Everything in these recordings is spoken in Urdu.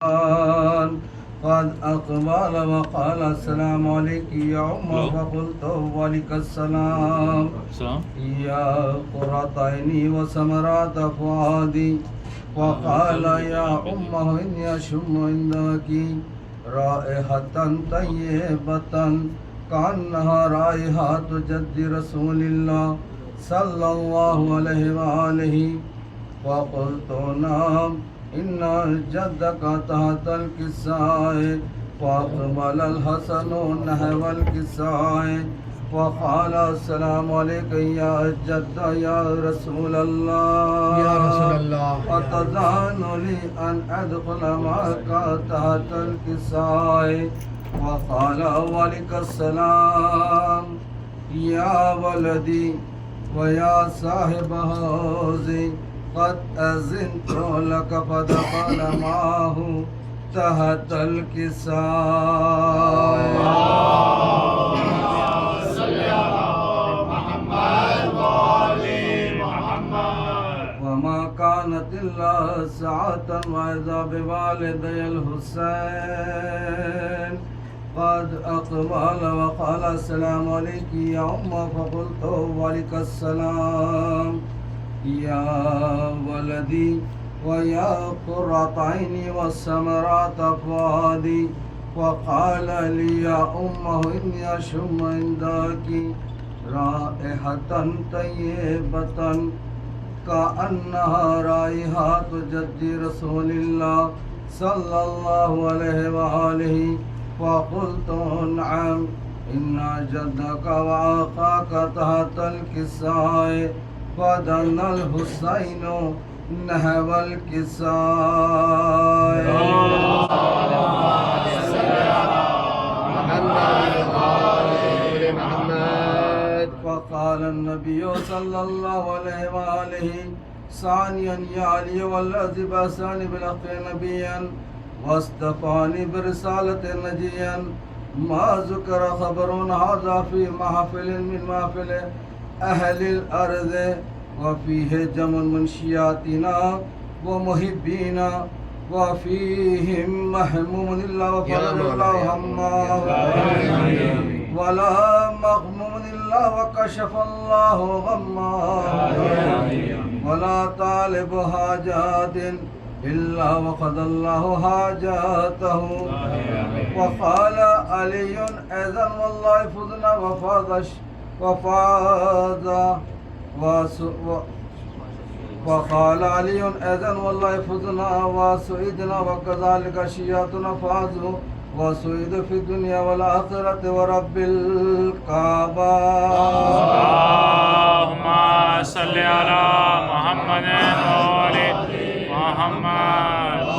قد أقبل وقال السلام عليك يا عمر فقلت وعليك السلام يا قرة عيني وثمرات فؤادي وقال يا أمه إني أشم عندك رائحة طيبة كأنها رائحة جد رسول الله صلى الله عليه وآله وقلت نعم إن جدك تحت الكساء فأقبل الحسن نحو الكساء وقال السلام عليك يا جد يا رسول الله يا رسول الله أتذن لي أن أدخل معك تحت الكساء وقال ولك السلام يا ولدي ويا صاحب حوزي قد أذنت لك فدخل معه تحت الكساء وما كانت إلا ساعة وإذا بوالدي الحسين قد أقبل وقال السلام عليك يا أمه فقلت وعليك السلام يا ولدي ويا قرة عيني والثمرات فؤادي وقال لي يا أمه إني أشم عندك رائحة طيبة كأنها رائحة جد رسول الله صلى الله عليه وآله وقلت نعم إن جدك وأخاك تحت الكساء فدنا الحسين نحو الكساء وقال النبي صلى الله عليه وآله ثانيا يا علي والذي بعثني بالحق نبيا واصطفاني برسالة نجيا ما ذكر خبر هذا في محفل من محفل أهل الأرض وفيه جمع من شياتنا ومحبينا وفيهم محموم الله وفضل الله هماه ولا مغموم الله وكشف الله غماه ولا طالب حاجات إلا وقد الله حاجاته وقال علي أيضا والله فزنا وفاز وقال علي أيضا والله فزنا وسعيدنا وكذلك شياتنا فازوا وسعيد في الدنيا والآخرة ورب الكعبة اللهم صل على محمد وآل محمد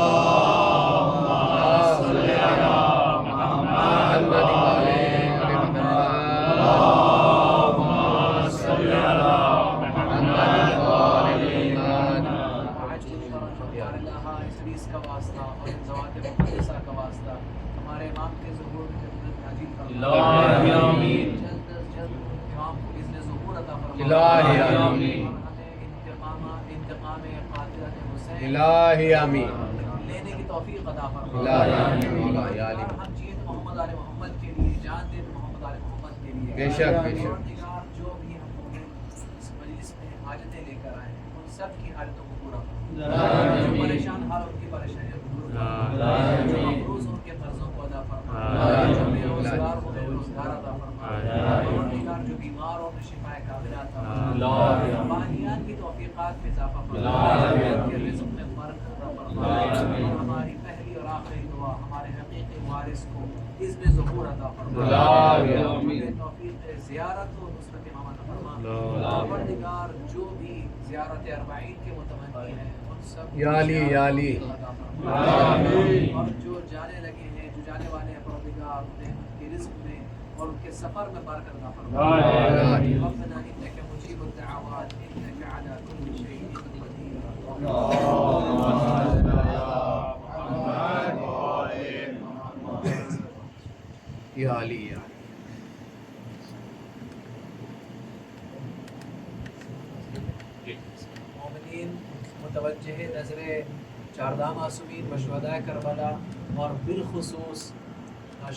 الہی آمین لینے کی توفیق عطا فرما الہی آمین یا علی ہم جیت محمد آل محمد کے لیے جان دے تو محمد آل محمد کے لیے بے شک بے شک پروردگار جو بھی ہم اس مجلس میں حاجتیں لے کر آئے ہیں ان سب کی حاجتوں کو پورا فرما جو پریشان حال ان کی پریشانیاں دور فرما جو مقروض ان کے قرضوں کو ادا فرما جو بے روزگار ہو بے روزگار عطا فرما پروردگار جو بیمار ہو انہیں شفا کاملہ عطا فرما باہیان کی توفیقات میں اضافہ فرما ان کے رزق میں برکت عطا فرما ہماری پہلی اور آخری دعا ہمارے حقیقی وارث کو اس میں ظہور عطا فرما توفیق زیارت و نصرت امام عطا فرما پروردگار جو بھی زیارت اربعین کے متمنی ہیں ان سب یا علی یا علی اور جو جانے لگے ہیں جو جانے والے ہیں پروردگار انہیں ان کے رزق میں اور ان کے سفر میں برکت عطا فرما ربنا انک مجیب الدعوات انک علی کل شیء قدیر یا علی یا مومنین متوجہ نظر شہداء معصومین و شہداء کربلا اور بالخصوص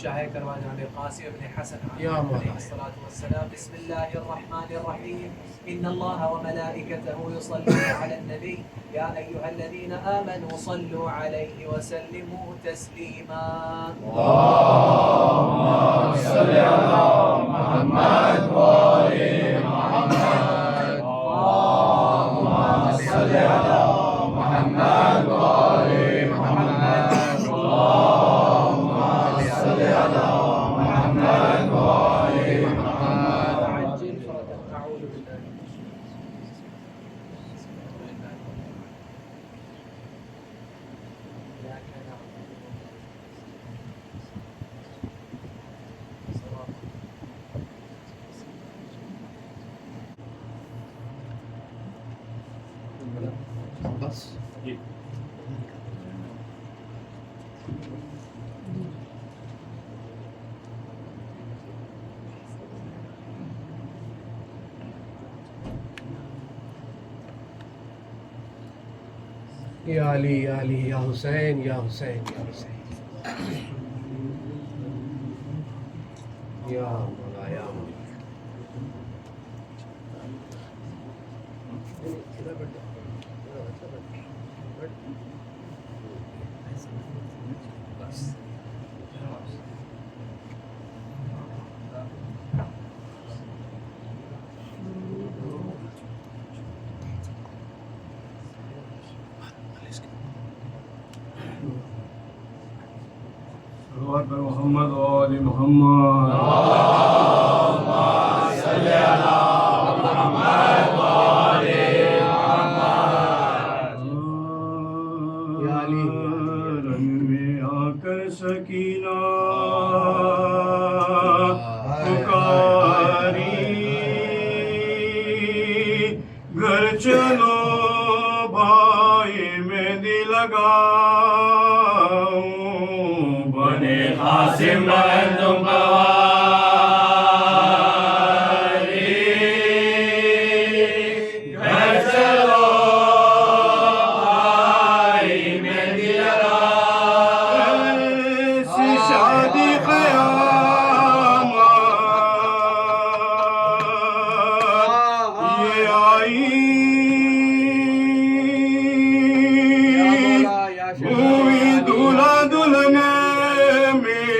شاہ کربلا جناب قاسم بن حسن علیہ الصلوۃ والسلام. بسم اللہ الرحمن الرحیم. ان اللہ وملائکته یصلون علی النبی یا ایها الذین آمنوا صلوا علیہ وسلموا تسلیما. اللهم صل على محمد وآل محمد. اللهم صل على محمد وآل محمد. اللهم صل على محمد وآل محمد. عجل فرجا. اعوذ باللہ من بس یا علی یا علی یا حسین یا حسین یا حسین یا مولا یا مولا. صلوات پر محمد و آل محمد. اللهم صل على محمد وآل محمد. یا علی رنگ میں آ کر سکینہ پکاری گھر چلو بھائی مہندی لگاؤں بنے قاسم بن تم قواری گھر چلو بھائی مہندی لگا. ایسی شادی قیامت یہ آئی ہوئی دولہا دلہن میں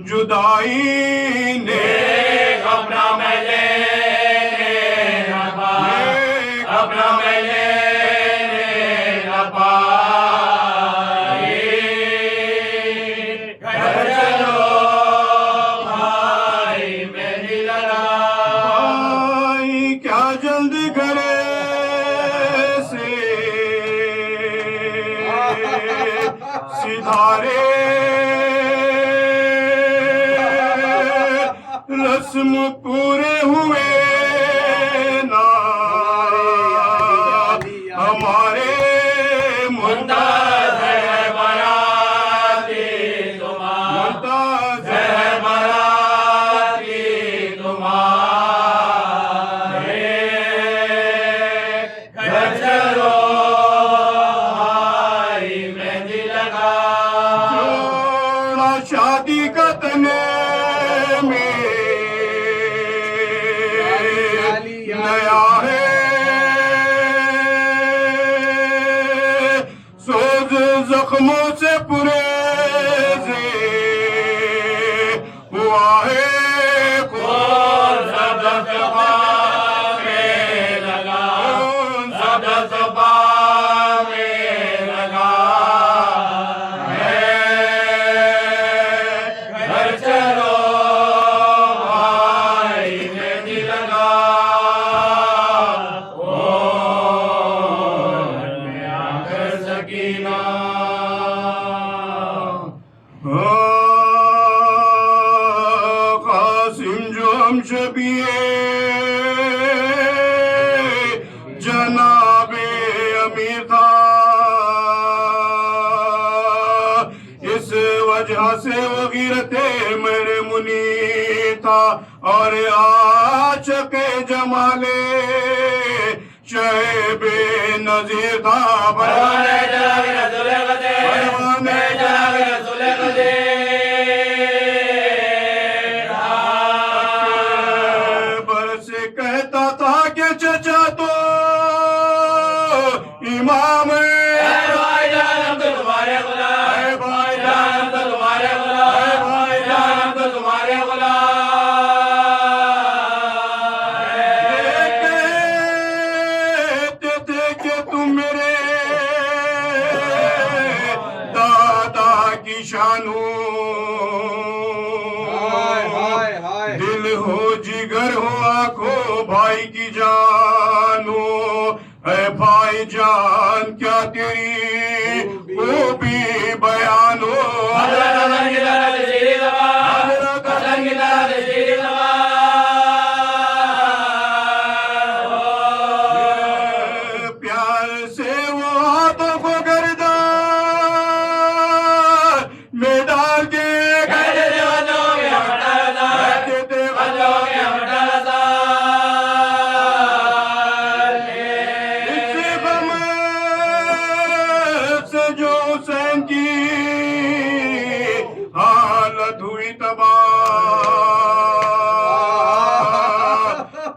جدائی نے اپنا میں لینے نہ پائے. اپنا میں لینے نہ پائے. گھر چلو بھائی مہندی لگا. بھائی کیا جلد گھرے سے سدھارے رسم پورے ہوئے نا ہمارے منتظر ہے باراتی تمہارا. منتظر ہے باراتی تمہارے. گھر چلو بھائی مہندی لگا. جوڑا شادی کا تنے میں نیا ہے سوز زخموں سے پریزے ہوا ہے کون سا دستپا میں لگا. کون سا دستپا میں لگا ہے. گھر چلو بھائی مہندی لگا. او گھر میں آ کر سکینہ. قاسم جو ہم شبیہ جناب امیر تھا اس وجہ سے وہ غیرت میرے منی تھا اور عاشق جمال شعیب نظیر تھا پروانے جناب رسول قدیر پروانے جناب رسول قدیر اکبر سے کہتا تھا کہ چچا تو امام ہے اے بھائی جان ہم تو تمہارے غلام اے بھائی جان ہم تو تمہارے غلام اے بھائی جان ہم تو تمہارے غلام کہتے تھے کہ تم میرے دادا کی شان ہو دل ہو جگر ہو آنکھوں بھائی کی جان ہو اے بھائی جان کیا تیری وہ بھی بیان ہو حضرت حسن کی طرح شیریں زبان حسن کی طرح شیریں زبان پیار سے وہ ہاتھوں کو گردان میں ڈال کے کہتے تھے بچوں کے ہم ڈالتا کہتے تھے بچوں کے ہم ڈالتا اس غم سے جو حسین کی حالت ہوئی تباہ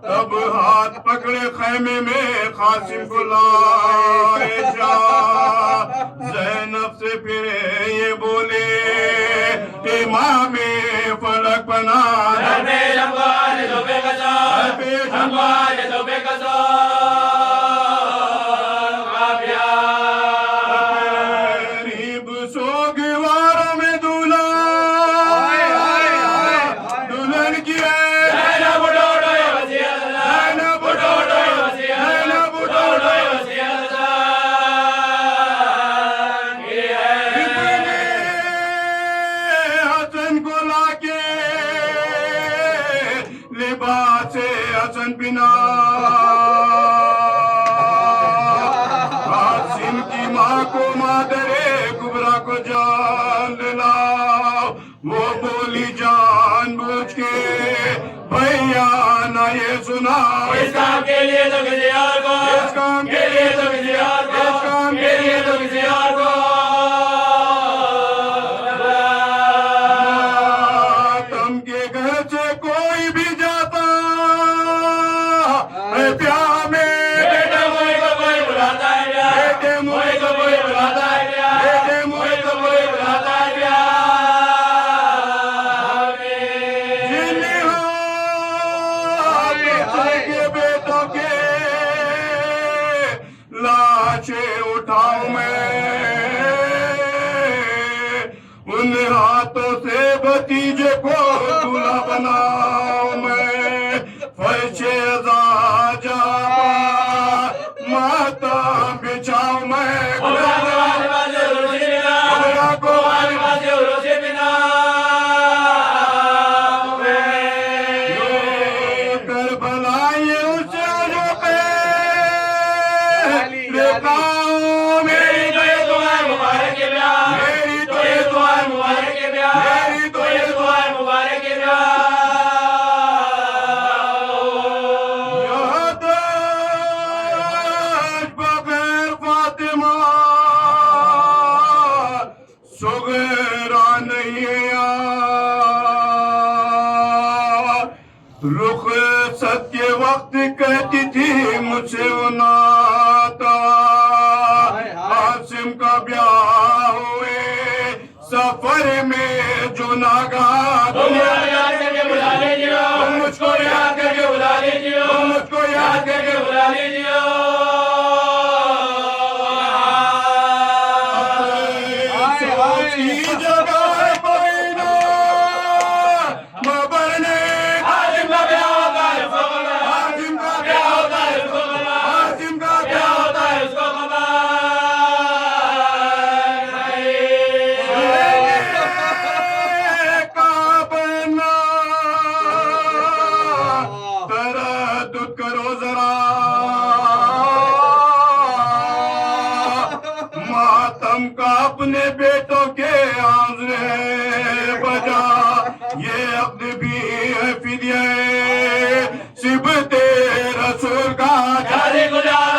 تب ہاتھ پکڑے خیمے میں قاسم کو لائے جا زینب سے پھرے یہ بولے امام فلک بنا درپیش ہم کو آج تو بے قصور ہم کو آج تو بے قصور کافیہ غریب سوگواروں میں دولہا دلہن کی ہے زینب اٹھو اٹھو یہ وصیت اللہ زینب اٹھو اٹھو یہ وصیت اللہ زینب اٹھو اٹھو یہ وصیت اللہ یہ ہے حسن کو لا کے لباس حسن بنا قاسم کی ماں کو مادر کبرا کو جان لاؤ وہ بولی جان بوجھ کے بھیا نہ یہ سناؤ اس کام کے لیے تو کسی اور کو اس کام کے لیے تو کسی اور کو اس کام کے لیے تو کسی اور کو تم کے گھر سے کوئی بھی جاتا ہے پیار میں بیٹا موئی کو کوئی بلاتا ہے پیار بیٹے موئی کو کوئی بلاتا ہے پیار بیٹے موئی کو کوئی بلاتا ہے پیار جنہیں ہاتھ کے بیٹوں کے لاشیں اٹھاؤں میں ان ہاتھوں سے بھتیجے کو دلہا بناؤں میں فرش ازا جا ماتا بچھاؤں میں خدا کو آنے بازے روشی بنا خدا کو آنے بازے روشی بنا کربلا یہ اس جو پہ لکھاؤں میری تو یہ دعائیں مبارک کے پیار میری تو یہ دعائیں مبارک کے پیار میری تو یہ دعائیں مبارک کے پیار یاد بغیر فاطمہ صغیرہ نہیں ہے رخ ست کے وقت کہتی تھی مجھ سے وہ ناتا قاسم کا بیاہ ہوئے سفر میں جو ناگا تم یاد کر کے بلا لیجیے تم مجھ کو یاد کر کے بلا لیجیے تم مجھ کو یاد کر کے بلا لیجیے سوچی جگہ کوئی نہ مبرنے حاجم کا بیاہ ہوتا ہے اس کو خبر حاجم کا بیاہ ہوتا ہے اس کو خبر حاجم کا بیاہ ہوتا ہے اس کو خبر کعبہ تردد کرو ذرا ماتم کا اپنے بیٹوں کے آنظرے بجا یہ عقد بھی ہے فدیہ صبت رسول کا جاری گزار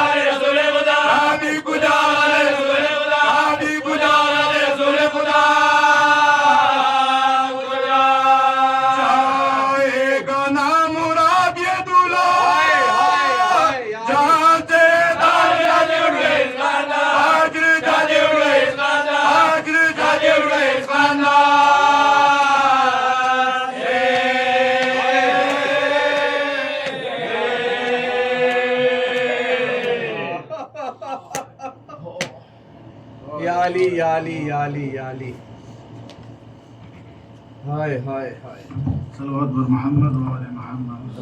علی علی علی علی ہائے ہائے ہائے صلوات بر محمد و آل محمد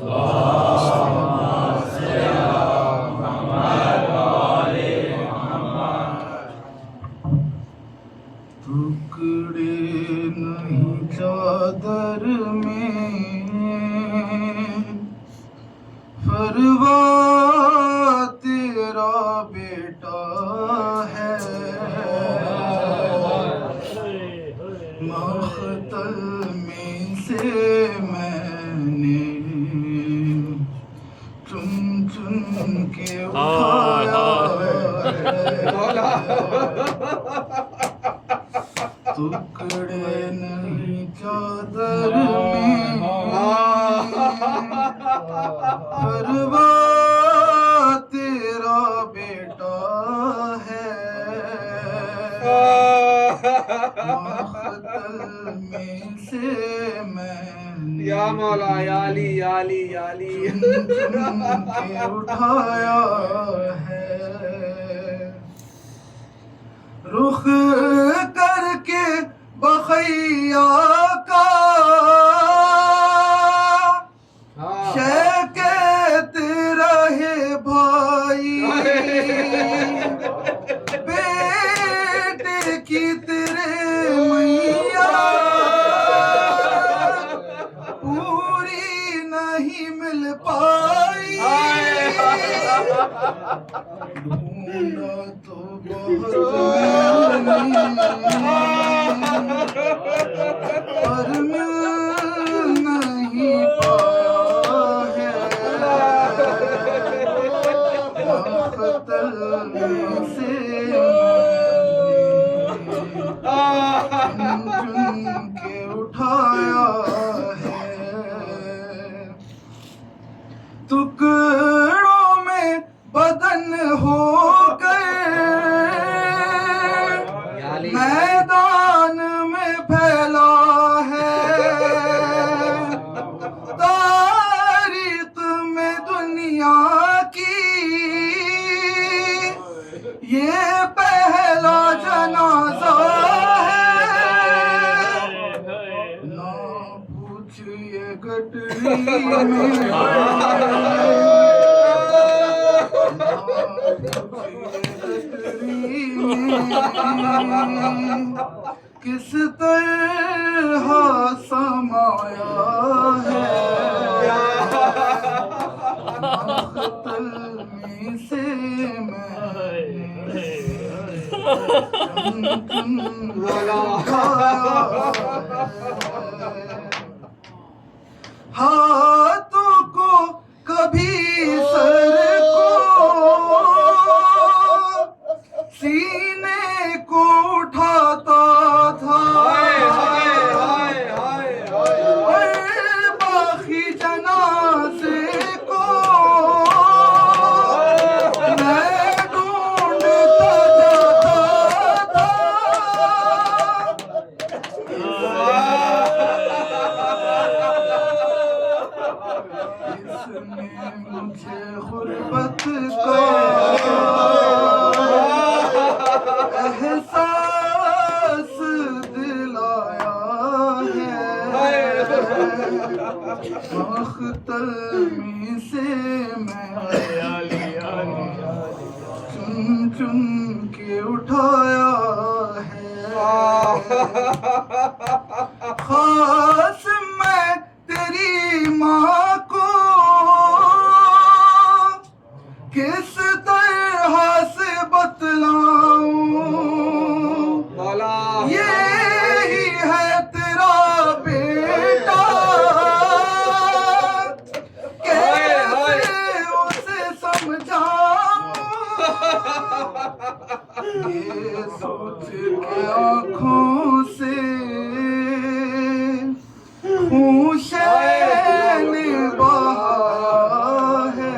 ٹکڑے نہیں چادر میں فروا تیرا بیٹا ہے مختل میں سے میں نے چن چن کے اٹھایا ٹکڑے نہیں چادر میں فروا تیرا بیٹا ہے مختل میں سے میں یا مولا یا علی یا علی یا علی چن کے اٹھایا ہے رخ کر کے بخیا کا شے کہتے رہے بھائی بیٹے کی تیرے میاں پوری نہیں مل پائی ڈھونڈا تو بہت پر مل نہیں پایا ہے مختل میں سے چن کے اٹھایا ہے ٹکڑوں میں بدن ہو گئے میدان میں پھیلا ہے تاریخ میں دنیا کی یہ پہلا جنازہ ہے نہ پوچھئے گٹری میں کس طرح سمایا ہے مختل میں سے میں چن ہاتھوں کو کبھی سر کو سینے کو اٹھاتا تھا اور باقی جنازے کو میں ڈھونڈتا جاتا اس نے مجھے غربت کا احساس دلایا ہے مختل میں سے میں چن چن کے اٹھایا ہے خاص میں تیری ماں کو کس طرح سے بتلاؤں یہی ہے تیرا بیٹا کیسے اسے سمجھاؤں یہ سوچ کے آنکھوں سے خون بہا ہے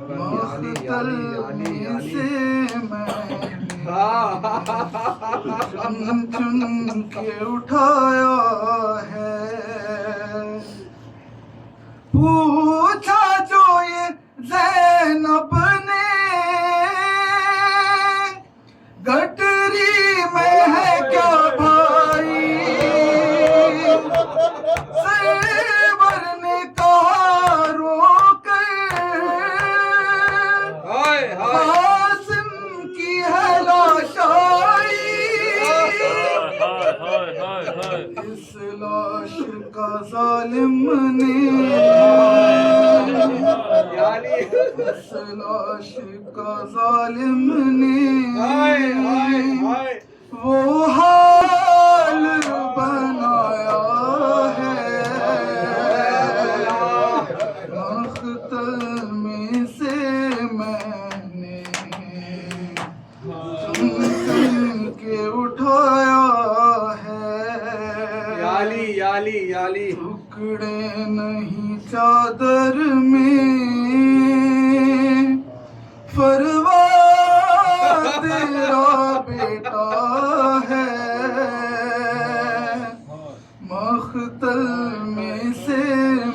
مختل میں سے میں چن کے اٹھایا ہے پوچھا جو یہ زینب نے ظالم نے اس لاش کا ظالم نے وہ حال بنایا ہے مختل میں سے میں نے چن کے اٹھایا ہے ٹکڑے نہیں چادر میں فروا تیرا بیٹا ہے مختل میں سے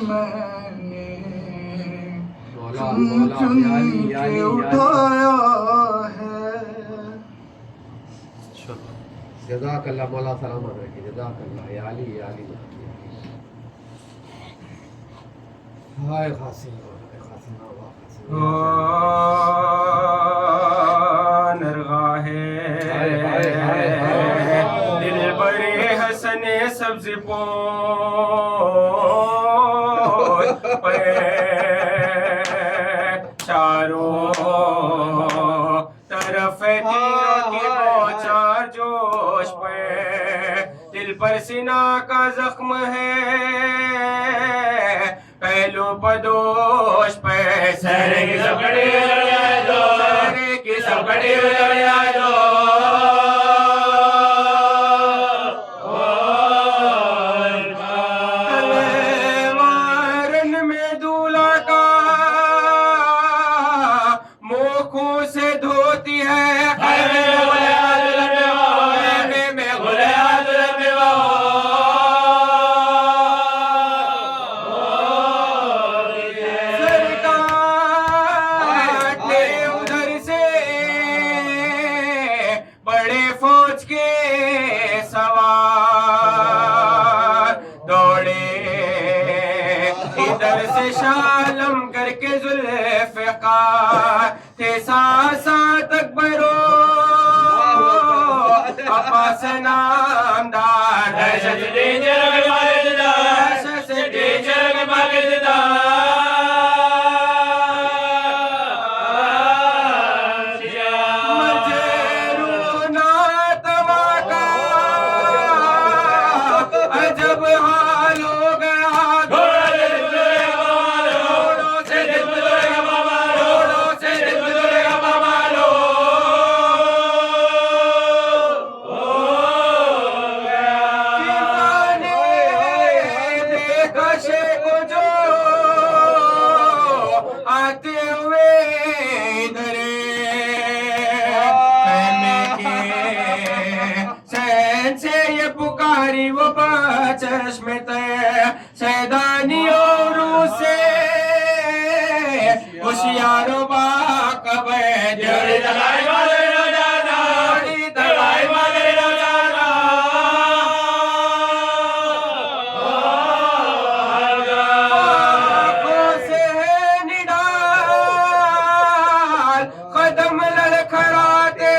میں نے چن کے اٹھایا ہے. جزاک اللہ مولا سلامت رکھے. جزاک اللہ یا علی یا علی. ہائے خاصی نرگاہ دل برے حسن سبز پوش پہ چاروں طرف تیروں کی بوچار جوش پہ دل پر سینہ کا زخم ہے پہلو پدوش پہ سرے کی سکڑی لڑیا دو سرے کی سکڑی لڑیا دو تلوارن میں دولہ کا موکھوں سے دھوتی ہے شالم کر کے ذوالفقار تھے ساسات اکبرو اپاس نامدار دہشت ڈینجر دہشت ڈینجر مجرونا توا کا عجب حال ہو گیا وہ چشم سیدانی اور سے ہوشیاروں باقب جڑی دلائی والے روزانہ جڑی دلائی والے روزانہ آنکھوں سے ہے نڈال قدم لڑکھڑاتے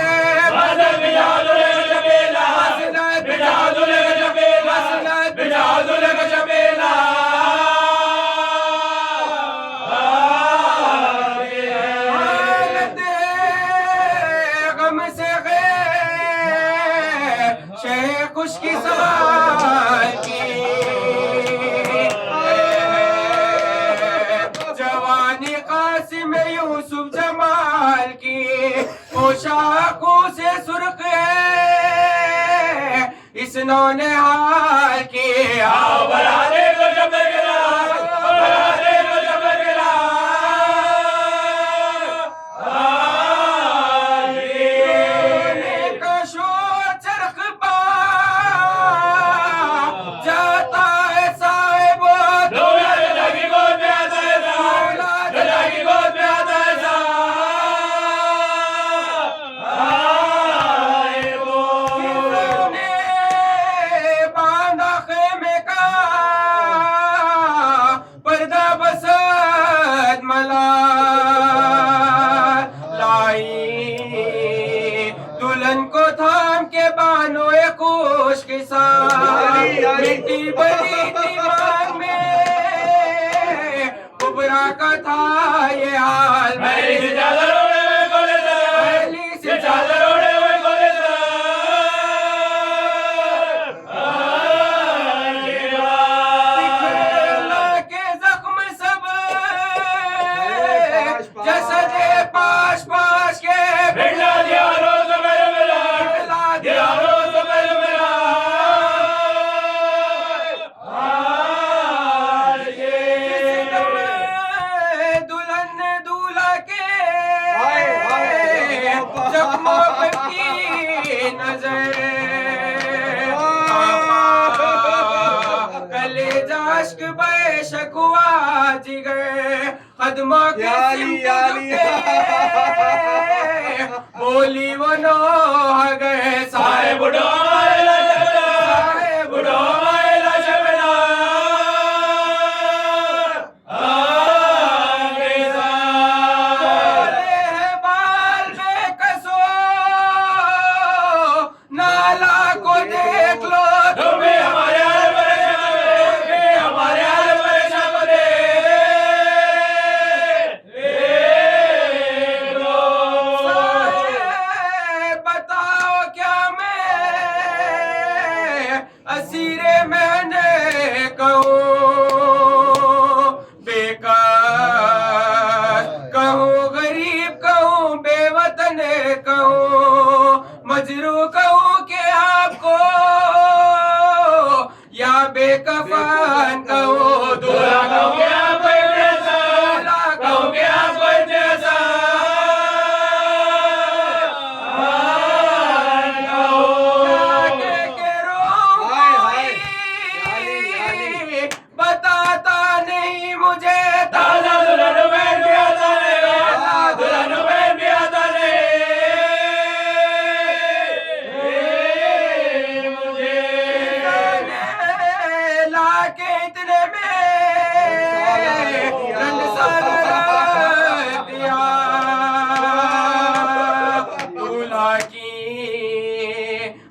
خوش کی سوال کی جوانی قاسم یوسف جمال کی پوشاکوں سے سرخ ہے اس نونہال کی آؤ برانے کو جب گلا برانے کو جب گلا دلہن کو تھام کے بانو کوش کے ساتھ مٹی بڑی دیوان میں قدموں کے سمت جھکے بولی وہ نوح گئے سارے بڑھو مجروح کہوں کہ آپ کو یا بے کفن کہوں دورا کہوں کہ آپ کو جیسا کہوں کہ آپ کو جیسا بتاتا نہیں مجھے تازہ دلہن میں بھی آتا نہیں دلہن میں بھی آتا نہیں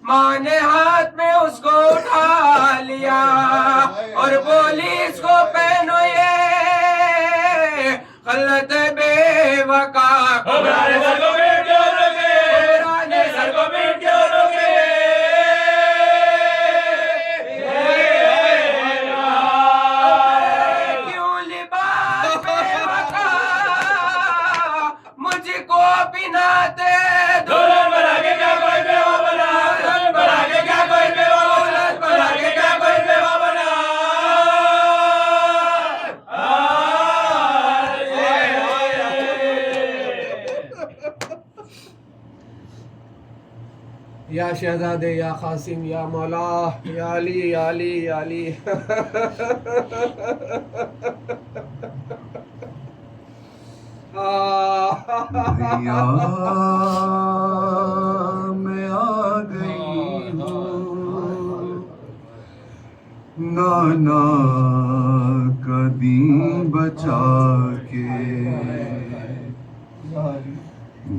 ماں نے ہاتھ میں اس کو اٹھا لیا اور بولی اس کو پہنو یہ خلط بے وقا گھبرانے سر کو پیٹ کیوں رکھے گھبرانے سر کو پیٹ کیوں رکھے کیوں لباس بے وقا مجھ کو پہناتے دلہن بنا کے کیا کوئی بیوہ بنا دلہن بنا کے کیا کوئی بیوہ بنا دلہن بنا کے کیا کوئی بیوہ بنا یا شہزادے یا قاسم یا مولا یا علی یا علی یا علی بھیا میں آ گئی ہوں نانا کا دین بچا کے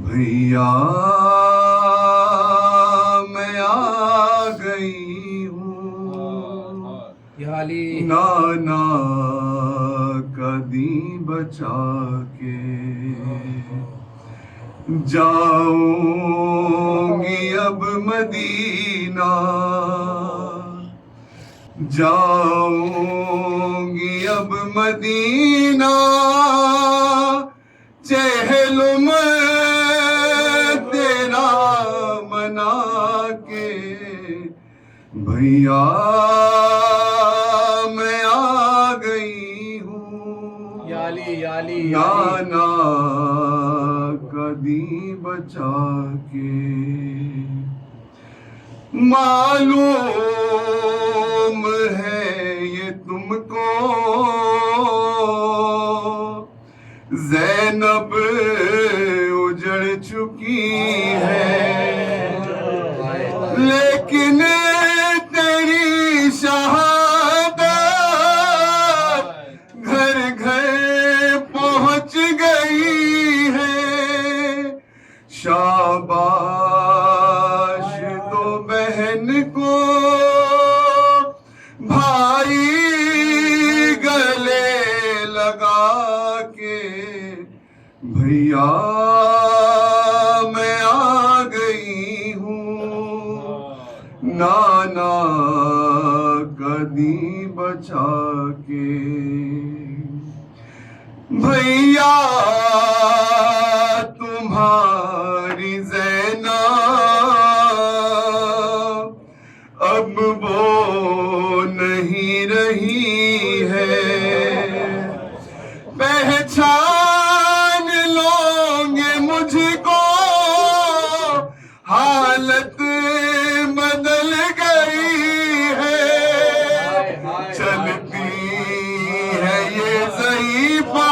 بھیا میں آ گئی ہوں یا علی نانا کا دین بچا کے جاؤں گی اب مدینہ جاؤں گی اب مدینہ چہل میں تیرا منا کے بھیا میں آ گئی ہوں یا علی یا علی نانا کا دین بچا کے معلوم ہے یہ تم کو زینب اجڑ چکی ہے لیکن تیری شہادت گھر گھر پہنچ گئی ہے شاباش دو بہن کو بھائی گلے لگا کے بھیا میں آ گئی ہوں نانا کا دین بچا کے بھیا تمہاری زینب اب وہ نہیں رہی ہے پہچان لو گے مجھ کو حالت بدل گئی ہے چلتی ہے یہ ضعیفہ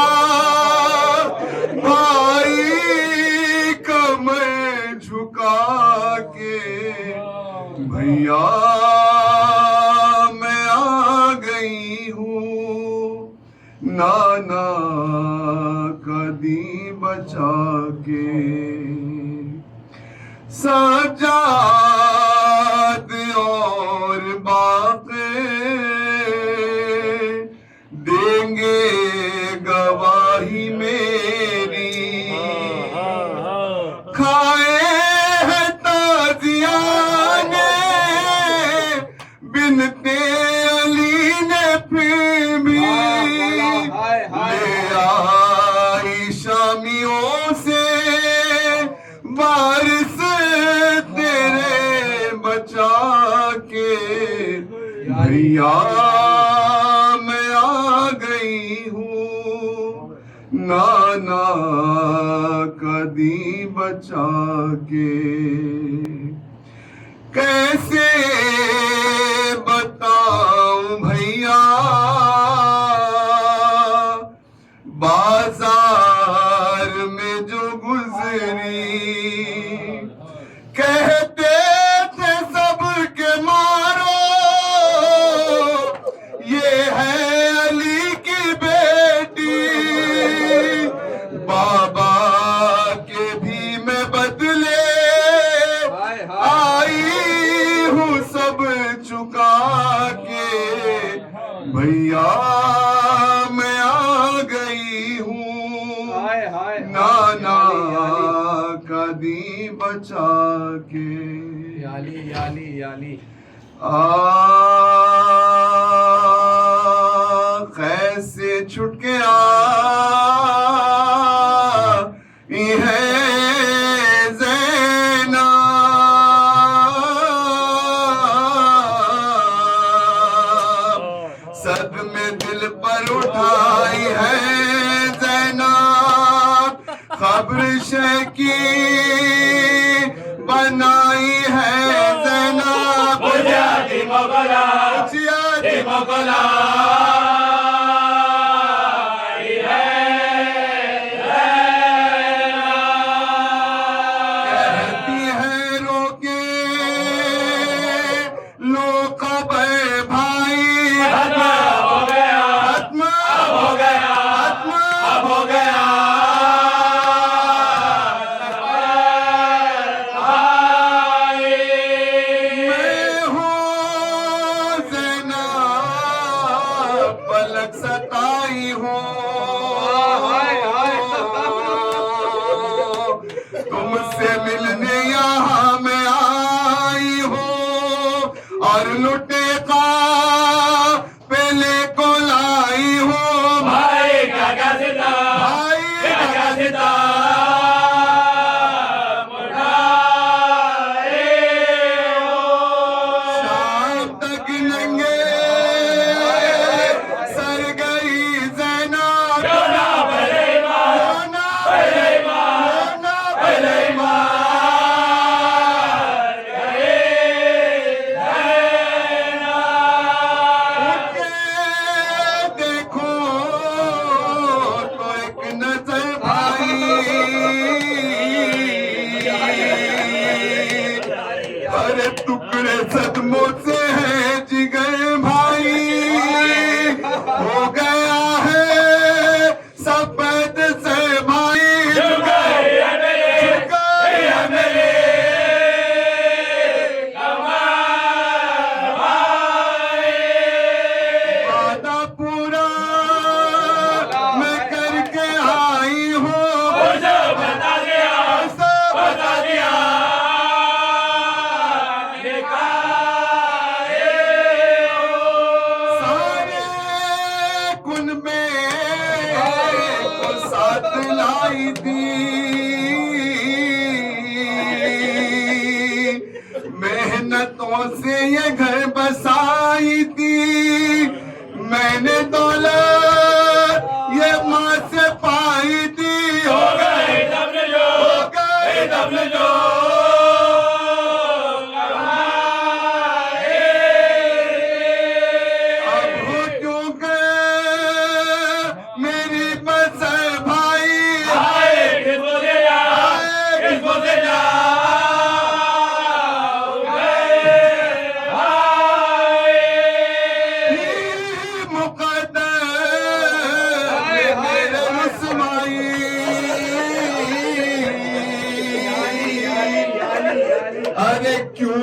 بھیا میں آ گئی ہوں نانا کا دی بچا کے سجاد اور باقی دیں گے گواہی میری کھائے ہیں تازیان بنتے علی نے پھر بھی لے آئی شامیوں سے وارث تیرے بچا کے بھیا میں آ گئی ہوں نانا کا دی بچا کے کیسے بتاؤں بھیا بازار میں جو گزری کہتے تھے سب کے مارو یہ ہے علی کی بیٹی بابا کے بھی میں بدلے آئی ہوں سب چکا کے بھیا میں آ گئی ہوں نانا کا دی بچا کے یا علی یا علی یا علی خیر سے چھٹ کے ہے زینب صدمے دل پر اٹھائی ہے زینب خبر شکی بنائی ہے زینب بجاتی مغلا جیادی مغلا کہتی ہے رو کے لو قبر بھائی ہو گیا ختم ہو گیا اب ہو گیا میں ہوں زینب پلک ستائی ہوں تم سے ملنے یہاں میں آئی ہوں اور لٹے کا پہلے کو لائی ہوں بھائی کیا سیتا بھائی کیا سیتا شام تک ننگے سر گئی زینب دیکھو تو ایک نظر بھائی ارے ٹکڑے صدموں سے ہے جگر بھائی ہو گیا ہے سفید سے بھائی وعدہ پورا میں کر کے آئی ہوں بتا دیا سارے کنبے کو ساتھ لائی تھی محنتوں سے یہ گھر بسائی تھی میں نے دولت یہ ماں سے پائی تھی ہو گئے ہو گئے اب ہو کیوں گئے میری بسر بھائی کس کو دے جا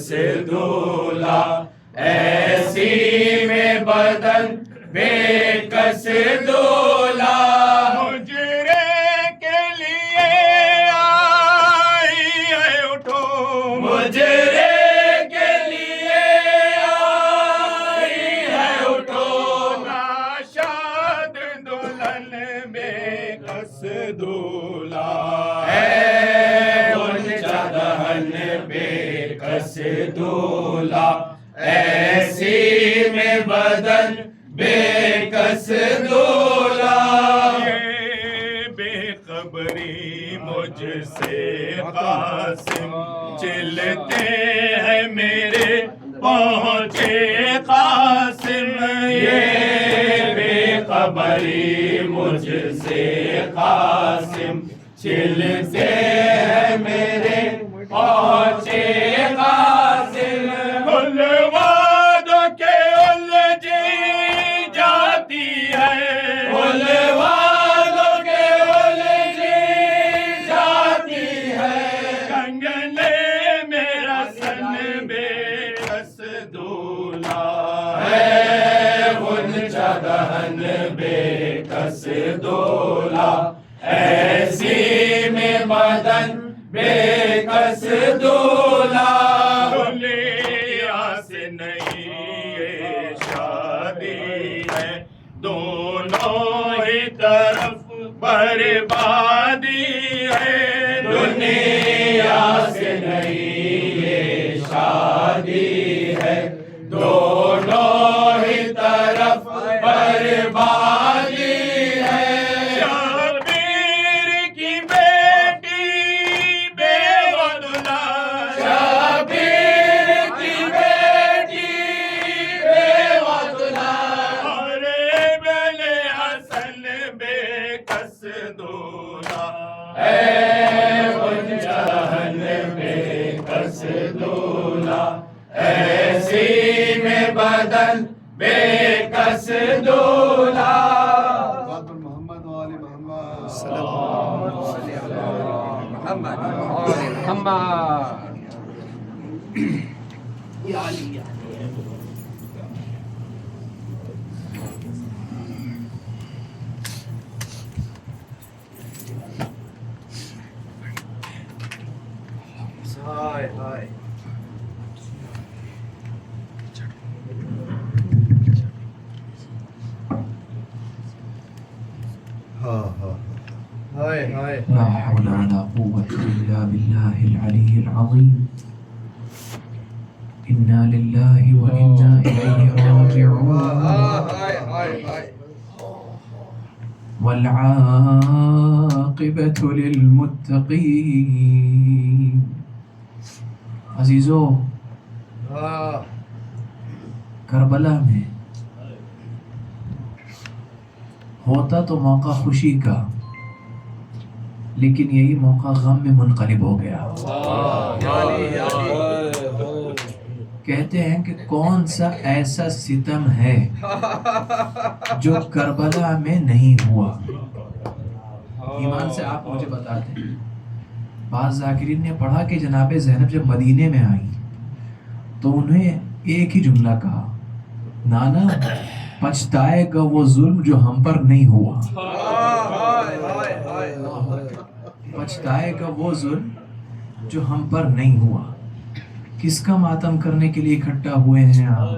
کس دولہا ایسی میں بدن بے کس دولہا مجرے کے لیے آئی ہے اٹھو مجرے کے لیے آئی ہے اٹھو ناشاد دلہن بے کس دولہا غنچہ دہن بے کس دولہا ایسی میں بدن بے کس دولہا یہ بے خبری مجھ سے قاسم چلتے ہیں میرے پہنچے قاسم یہ بے خبری مجھ سے قاسم چلتے ہیں میرے پہنچے قاسم کل وعدوں کے الجھی جاتی ہے کل وعدوں کے الجھی جاتی ہے کنگنے میرا سن بے کس دولہا غنچہ دہن بے کس دولہا ایسی میں بدن بے کس دولہا دنیا سے نہیں یہ شادی ہے دونوں ہی طرف بربادی ہے دنیا سے نہیں یہ شادی ہے دونوں ہی طرف بربادی ہے شبیر کی بیٹی بے ودلا شبیر کی بیٹی بے وطنہ اور ابن حسن بے کس دولہا غنچہ دہن بے کس دولہا ایسی میں بدن بے کس دولہا محمد وآل محمد یا علی یا ہائے ہائے ہائے ہائے لا حول ولا قوة إلا بالله العلي العظيم إنا لله وإنا إليه راجعون ہائے ہائے ہائے والعاقبة للمتقين عزیزو ہاں کربلا میں ہوتا تو موقع خوشی کا لیکن یہی موقع غم میں منقلب ہو گیا کہتے ہیں کہ کون سا ایسا ستم ہے جو کربلا میں نہیں ہوا ایمان سے آپ مجھے بتاتے ہیں بعض ذاکرین نے پڑھا کہ جناب زینب جب مدینے میں آئی تو انہیں ایک ہی جملہ کہا نانا پچھتائے گا وہ ظلم جو ہم پر نہیں ہوا پچھتائے گا وہ ظلم جو ہم پر نہیں ہوا کس کا ماتم کرنے کے لیے اکٹھا ہوئے ہیں آپ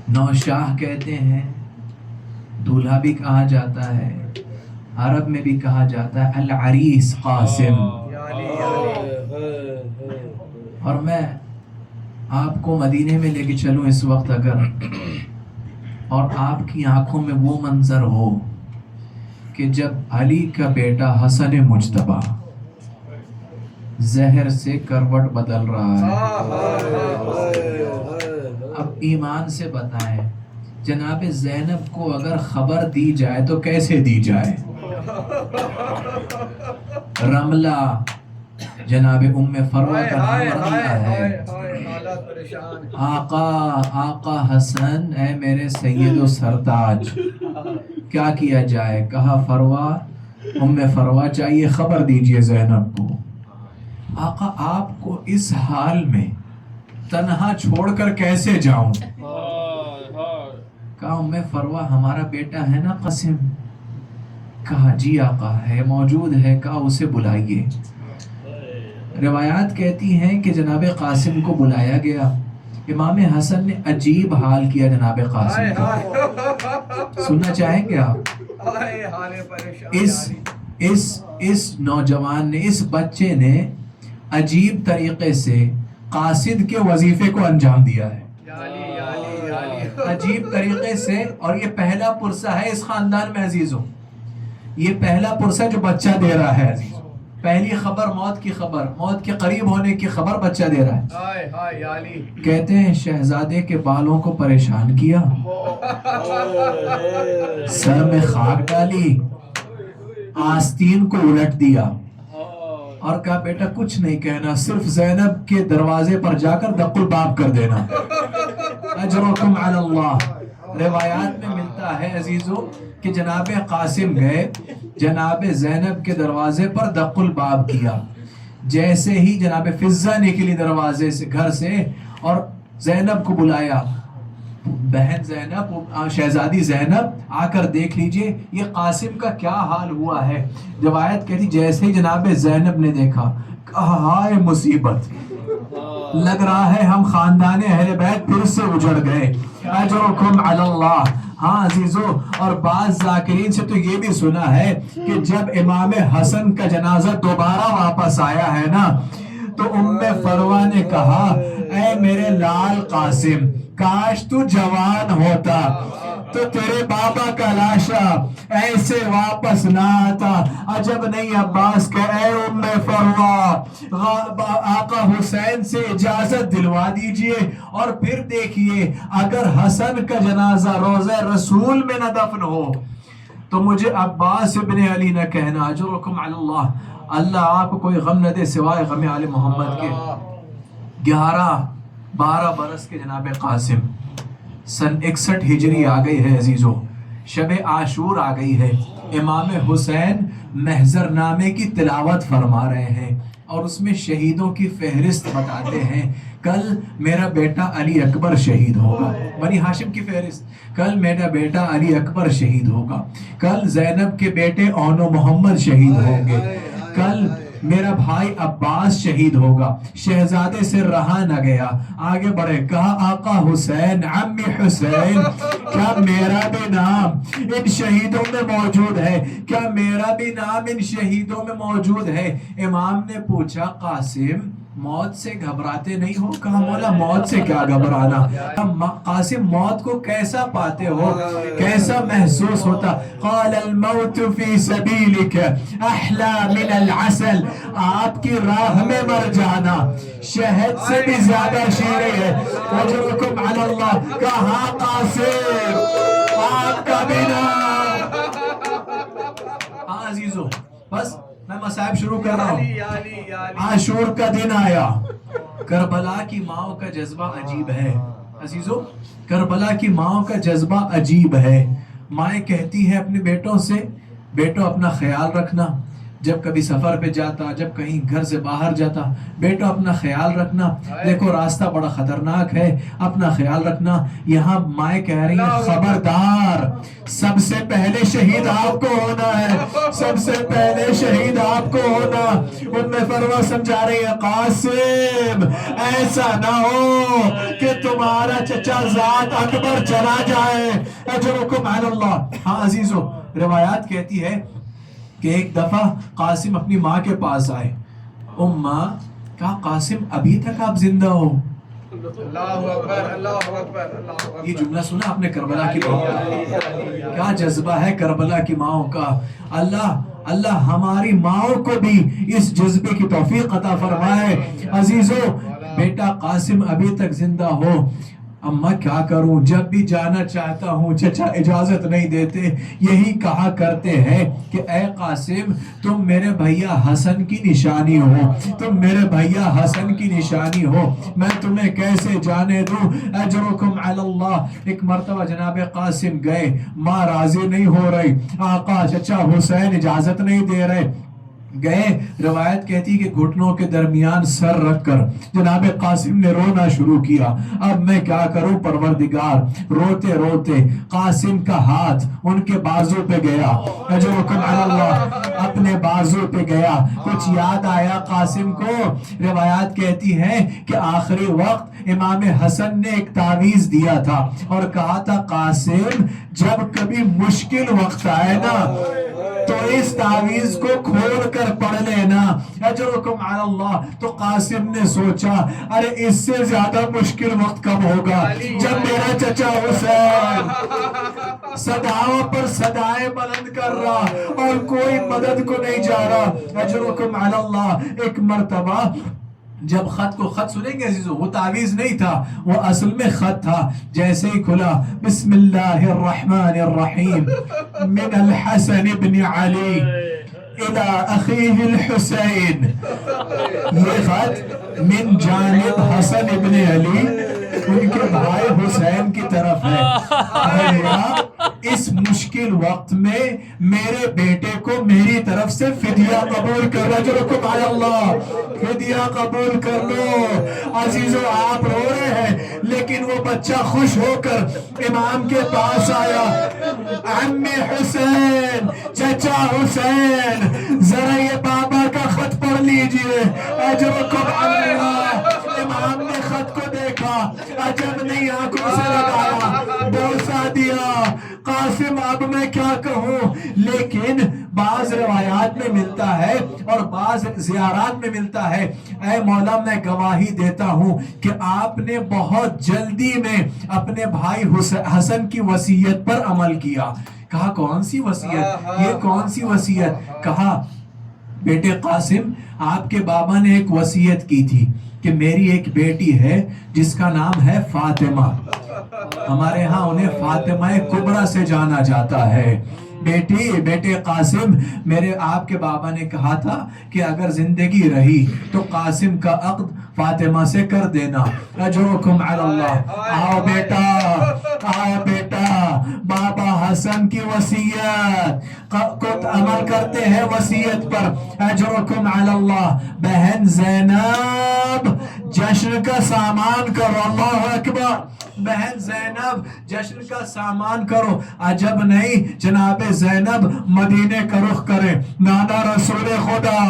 نوشاہ کہتے ہیں دولہا بھی کہا جاتا ہے عرب میں بھی کہا جاتا ہے العریس قاسم اور میں آپ کو مدینے میں لے کے چلوں اس وقت اگر اور آپ کی آنکھوں میں وہ منظر ہو کہ جب علی کا بیٹا حسن مجتبی زہر سے کروٹ بدل رہا ہے اب ایمان سے بتائیں جناب زینب کو اگر خبر دی جائے تو کیسے دی جائے رملہ جناب ام فروہ کا نام رملہ ہے آقا حسن اے میرے سید و سرتاج کیا کیا جائے کہا فروہ ام فروہ چاہیے خبر دیجئے زینب کو آقا آپ کو اس حال میں تنہا چھوڑ کر کیسے جاؤں؟ کہا ام فروہ ہمارا بیٹا ہے نا قاسم؟ کہا جی آقا ہے، موجود ہے، کہا اسے بلائیے۔ روایات کہتی ہیں کہ جناب قاسم کو بلایا گیا۔ امام حسن نے عجیب حال کیا جناب قاسم کا، سننا چاہیں گے آپ؟ اس نوجوان نے، اس بچے نے عجیب طریقے سے قاصد کے وظیفے کو انجام دیا ہے، عجیب طریقے سے۔ اور یہ پہلا پرسہ ہے اس خاندان میں عزیزوں، یہ پہلا پرسہ جو بچہ دے رہا ہے عزیزوں، پہلی خبر موت کی خبر، موت کے قریب ہونے کی خبر بچہ دے رہا ہے۔ کہتے ہیں شہزادے کے بالوں کو پریشان کیا، سر میں خاک ڈالی، آستین کو الٹ دیا اور کہا بیٹا کچھ نہیں کہنا، صرف زینب کے دروازے پر جا کر دق الباب کر دینا، اجرکم علی اللہ۔ روایات میں ملتا ہے عزیزو کہ جناب قاسم گئے، جناب زینب کے دروازے پر دق الباب کیا، جیسے ہی جناب فضہ نکلی دروازے سے، گھر سے، اور زینب کو بلایا، بہن زینب، شہزادی زینب آ کر دیکھ لیجئے یہ قاسم کا کیا حال ہوا ہے۔ روایت کہتی جیسے ہی جناب زینب نے دیکھا، کہا ہائے مصیبت، لگ رہا ہے ہم خاندان اہل بیت پھر سے اجڑ گئے، اجرکم علی اللہ۔ ہاں عزیزو، اور بعض ذاکرین سے تو یہ بھی سنا ہے کہ جب امام حسن کا جنازہ دوبارہ واپس آیا ہے نا، تو ام فروہ نے کہا اے میرے لال قاسم، کاش تو جوان ہوتا تو تیرے بابا کا لاشا ایسے واپس نہ آتا۔ عجب نہیں عباس کہ اے ام فروہ، آقا حسین سے اجازت دلوا دیجئے، اور پھر دیکھیے اگر حسن کا جنازہ روضہ رسول میں نہ دفن ہو تو مجھے عباس ابن علی نہ کہنا، اجرکم علی اللہ۔ اللہ آپ کو کوئی غم نہ دے سوائے غم آل محمد کے۔ 12 برس کے جناب قاسم، سن 61 ہجری آ گئی ہے عزیزو، شب عاشور آ گئی ہے، امام حسین محضر نامے کی تلاوت فرما رہے ہیں اور اس میں شہیدوں کی فہرست بتاتے ہیں۔ کل میرا بیٹا علی اکبر شہید ہوگا، بنی ہاشم کی فہرست، کل میرا بیٹا علی اکبر شہید ہوگا، کل زینب کے بیٹے اون و محمد شہید ہوں گے، کل میرا بھائی عباس شہید ہوگا۔ شہزادے سے رہا نہ گیا، آگے بڑھے، کہا آقا حسین، عمی حسین، کیا میرا بھی نام ان شہیدوں میں موجود ہے؟ کیا میرا بھی نام ان شہیدوں میں موجود ہے؟ امام نے پوچھا قاسم موت سے گھبراتے نہیں ہو؟ کہا مولا موت سے کیا گھبرانا، قاسم موت کو کیسا پاتے ہو، کیسا محسوس ہوتا؟ قال الموت فی سبیلک احلا من العسل، آپ کی راہ میں مر جانا شہد سے بھی زیادہ شیریں ہے، اجرکم علی اللہ۔ کہا قاسم آپ کا بنا۔ ہاں عزیزو، بس میں مصائب شروع کر رہا ہوں۔ عاشور کا دن آیا، کربلا کی ماؤں کا جذبہ عجیب ہے عزیزو، کربلا کی ماؤں کا جذبہ عجیب ہے۔ مائیں کہتی ہے اپنے بیٹوں سے، بیٹو اپنا خیال رکھنا، جب کبھی سفر پہ جاتا، جب کہیں گھر سے باہر جاتا، بیٹا اپنا خیال رکھنا، دیکھو راستہ بڑا خطرناک ہے، اپنا خیال رکھنا۔ یہاں مائیں کہہ رہی ہیں خبردار، سب سے پہلے شہید آپ کو ہونا ہے، سب سے پہلے شہید آپ کو ہونا۔ ام فروہ سمجھا رہی ہے قاسم ایسا نہ ہو کہ تمہارا چچا ذات اکبر چلا جائے، اجرکم علی اللہ۔ ہاں عزیزو، روایات کہتی ہے کہ ایک دفعہ قاسم اپنی ماں کے پاس آئے، ماں، کہا قاسم ابھی تک آپ زندہ ہو؟ اللہ اکبر، اللہ اکبر، اللہ اکبر۔ یہ جملہ سنا آپ نے کربلا کی ماؤں کا، کیا جذبہ ہے کربلا کی ماؤں کا۔ اللہ ہماری ماؤں کو بھی اس جذبے کی توفیق عطا فرمائے۔ عزیزو، بیٹا قاسم ابھی تک زندہ ہو، اماں کیا کروں، جب بھی جانا چاہتا ہوں چچا اجازت نہیں دیتے، یہی کہا کرتے ہیں کہ اے قاسم تم میرے بھیا حسن کی نشانی ہو، تم میرے بھیا حسن کی نشانی ہو، میں تمہیں کیسے جانے دوں، اجرکم علی اللہ۔ ایک مرتبہ جناب قاسم گئے، ماں راضی نہیں ہو رہی، آقا چچا حسین اجازت نہیں دے رہے، گئے. روایت کہتی کہ گھٹنوں کے درمیان سر رکھ کر جناب قاسم نے رونا شروع کیا. اب میں کیا کروں پروردگار. روتے روتے قاسم کا ہاتھ ان کے بازو پہ گیا. اجرکم علی اللہ, اپنے بازو پہ گیا. کچھ یاد آیا قاسم کو. روایات کہتی ہیں کہ آخری وقت امام حسن نے ایک تعویذ دیا تھا اور کہا تھا قاسم جب کبھی مشکل وقت آئے نا تو اس تعویذ کو کھول کر پڑھ لینا. اجرکم علی اللہ. تو قاسم نے سوچا ارے اس سے زیادہ مشکل وقت کب ہوگا جب میرا چچا حسین صداؤں پر صدائیں بلند کر رہا اور کوئی مدد کو نہیں جا رہا. اجرکم علی اللہ. ایک مرتبہ جب خط سنیں گے عزیزو, وہ تعویذ نہیں تھا, وہ اصل میں خط تھا. جیسے ہی کھلا, بسم اللہ الرحمن الرحیم, من الحسن بن علی الى اخیہ الحسین. یہ خط من جانب حسن بن علی ان کے بھائی حسین کی طرف ہے. اس مشکل وقت میں میرے بیٹے کو میری طرف سے فدیہ قبول کر لو. اجرکم علی اللہ. فدیہ قبول کر لو. عزیزو آپ رو رہے ہیں لیکن وہ بچہ خوش ہو کر امام کے پاس آیا. عمی حسین, چچا حسین, ذرا یہ بابا کا خط پڑھ لیجئے. اجرکم علی اللہ. امام نے خط کو دیکھا, عجب نہیں, آنکھوں سے لگایا, بوسہ دیا. قاسم اب میں کیا کہوں. لیکن بعض روایات میں ملتا ہے اور بعض زیارات میں ملتا ہے, اے مولا میں گواہی دیتا ہوں کہ آپ نے بہت جلدی میں اپنے بھائی حسن کی وصیت پر عمل کیا. کہا کون سی وصیت, یہ کون سی وصیت. کہا بیٹے قاسم آپ کے بابا نے ایک وصیت کی تھی کہ میری ایک بیٹی ہے جس کا نام ہے فاطمہ. ہمارے ہاں انہیں فاطمہ کبریٰ سے جانا جاتا ہے. بیٹے قاسم, میرے آپ کے بابا نے کہا تھا کہ اگر زندگی رہی تو قاسم کا عقد فاطمہ سے کر دینا. اجرکم علی اللہ. آؤ بیٹا, بابا حسن کی وصیت کو عمل کرتے ہیں وصیت پر. اجرکم علی اللہ. بہن زینب جشن کا سامان کرو. اللہ اکبر. بہن زینب جشن کا سامان کرو. عجب نہیں جناب زینب مدینے کا رخ کرے, نانا رسول خدا,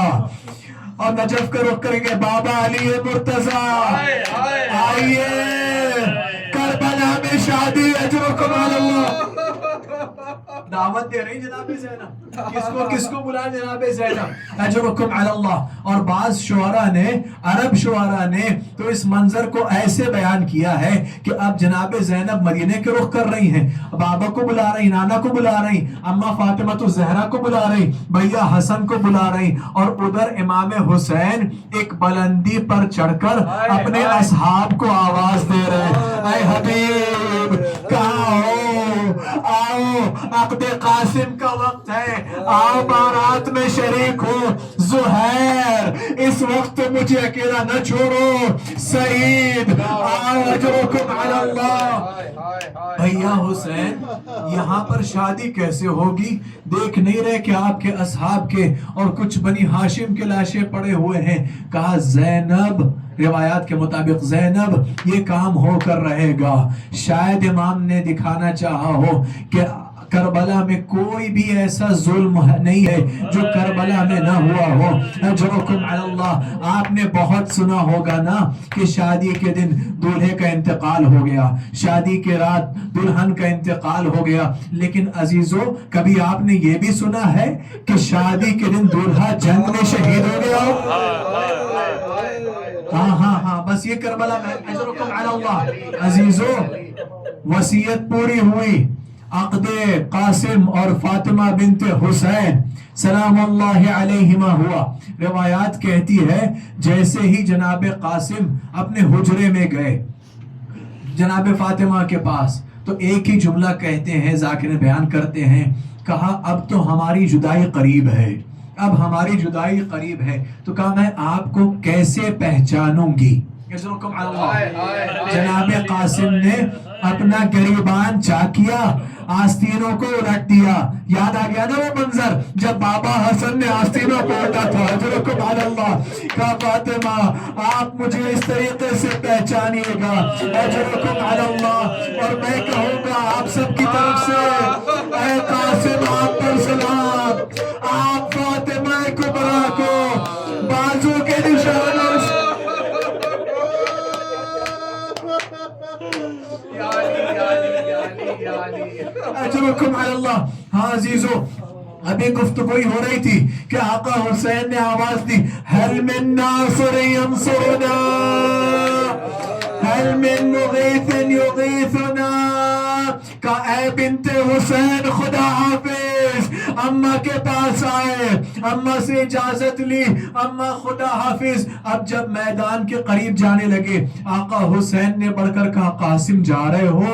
اور نجف کا رخ کریں گے بابا علی مرتضیٰ. آئیے کربلا میں شادی. اجرکم علی اللہ. دعوت دے رہی جناب زینب, کس کو بلا جناب زینب. اجرکم علی اللہ. اور بعض شعراء نے, عرب شعراء نے تو اس منظر کو ایسے بیان کیا ہے کہ اب جناب زینب مدینے کے رخ کر رہی ہیں, بابا کو بلا رہی, نانا کو بلا رہی, اماں فاطمہ الزہرا کو بلا رہی, بھیا حسن کو بلا رہی, اور ادھر امام حسین ایک بلندی پر چڑھ کر اپنے اصحاب کو آواز دے رہے, اے حبیب کہاں ہو, آؤ عقد قاسم کا وقت ہے, آؤ بارات میں شریک ہو. زہیر اس وقت مجھے اکیلا نہ چھوڑو. سعید آؤ. اجرکم علی اللہ. بھیا حسین یہاں پر شادی کیسے ہوگی, دیکھ نہیں رہے کہ آپ کے اصحاب کے اور کچھ بنی ہاشم کے لاشیں پڑے ہوئے ہیں. کہا زینب, روایات کے مطابق زینب یہ کام ہو کر رہے گا. شاید امام نے دکھانا چاہا ہو کہ کربلا میں کوئی بھی ایسا ظلم نہیں ہے جو کربلا میں نہ ہوا ہو. اجرکم علی اللہ. آپ نے بہت سنا ہوگا نا کہ شادی کے دن دولہے کا انتقال ہو گیا, شادی کے رات دلہن کا انتقال ہو گیا. لیکن عزیزو کبھی آپ نے یہ بھی سنا ہے کہ شادی کے دن دولہا جنگ میں شہید ہو گیا ہو. ہاں بس یہ کربلا میں. اجرکم علی اللہ. عزیزو وصیت پوری ہوئی, عقد قاسم اور فاطمہ بنت حسین سلام اللہ علیہما ہوا. روایات کہتی ہے جیسے ہی جناب قاسم اپنے حجرے میں گئے جناب فاطمہ کے پاس تو ایک ہی جملہ کہتے ہیں, ذاکر بیان کرتے ہیں, کہا اب تو ہماری جدائی قریب ہے, اب ہماری جدائی قریب ہے. تو کہا میں آپ کو کیسے پہچانوں گی. یجرکم علی اللہ. جناب قاسم نے اپنا گریبان چاکیا، آستینوں کو الٹ دیا. یاد آ گیا نا وہ منظر جب بابا حسن نے آستینوں کو الٹا تھا. یجرکم علی اللہ. کہا فاطمہ آپ مجھے اس طریقے سے پہچانیے گا. یجرکم علی اللہ. اور میں کہوں گا آپ سب کی طرف سے اے قاسم آپ پر سلام. آپ فاطمہ کبریٰ کو بازو کے نشانوں سے اجرکم علی اللہ. ہاں عزیزو ابھی گفتگوئی ہو رہی تھی کہ آقا حسین نے آواز دی هل من ناصر ینصرنا هل من مغیث یغیثنا. کہا اے بنت حسین خدا حافظ. اماں کے پاس آئے، اماں سے اجازت لی، اماں خدا حافظ. اب جب میدان کے قریب جانے لگے آقا حسین نے بڑھ کر کہا قاسم جا رہے ہو؟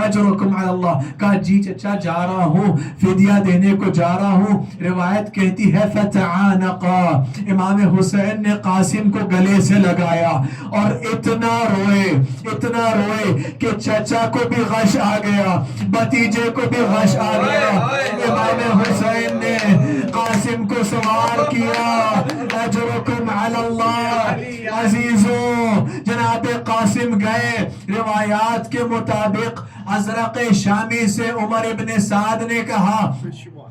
اجرکم علی اللہ. کہا جی چچا جا رہا ہوں، فدیہ دینے کو جا رہا ہوں. روایت کہتی ہے فتعانقا. امام حسین نے قاسم کو گلے سے لگایا اور اتنا روئے کہ چچا کو بھی غش آ گیا، بھتیجے کو بھی غش آ گیا. امام حسین نے قاسم کو سوار کیا. اجرکم علی اللہ. عزیزو جناب قاسم گئے. روایات کے مطابق ازرق شامی سے عمر ابن سعد نے کہا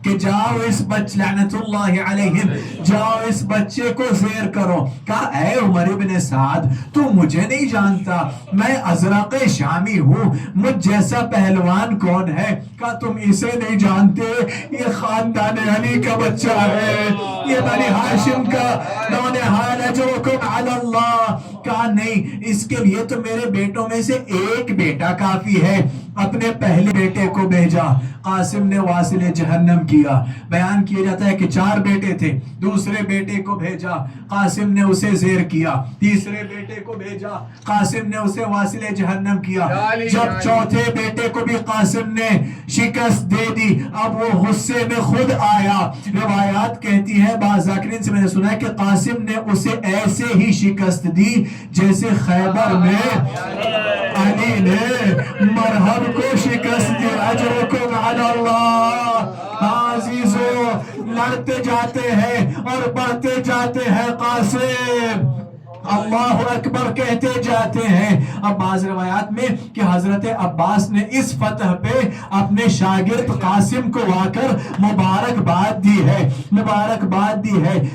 کہ جاؤ اس بچے لعنت اللہ علیہم جاؤ اس بچے کو زیر کرو. کہا اے عمر ابن سعد تو مجھے نہیں جانتا، میں ازرق شامی ہوں، مجھ جیسا پہلوان کون ہے؟ کہا تم اسے نہیں جانتے، یہ خاندان علی کا بچہ ہے، یہ بنی ہاشم کا نونہال. اجرکم علی اللہ. کہا نہیں اس کے لیے تو میرے بیٹوں میں سے ایک بیٹا کافی ہے. اپنے پہلے بیٹے کو بھیجا. قاسم نے واصل جہنم کیا. بیان کیا جاتا ہے کہ 4 بیٹے تھے. دوسرے بیٹے کو بھیجا، قاسم نے اسے زیر کیا. تیسرے بیٹے کو بھیجا، قاسم نے اسے واصل جہنم کیا. جب چوتھے بیٹے کو بھی قاسم نے شکست دے دی، اب وہ غصے میں خود آیا. روایات کہتی ہے بعض ذاکرین سے میں نے سنا ہے کہ قاسم نے اسے ایسے ہی شکست دی جیسے خیبر میں علی نے مرہب کو شکست دی. اجرکم علی اللہ. عزیزو لڑتے جاتے ہیں اور بڑھتے جاتے ہیں قاسم، اللہ اکبر کہتے جاتے ہیں. اب بعض روایات میں کہ حضرت عباس نے اس فتح پہ اپنے شاگرد قاسم کو آ کر مبارکباد دی ہے.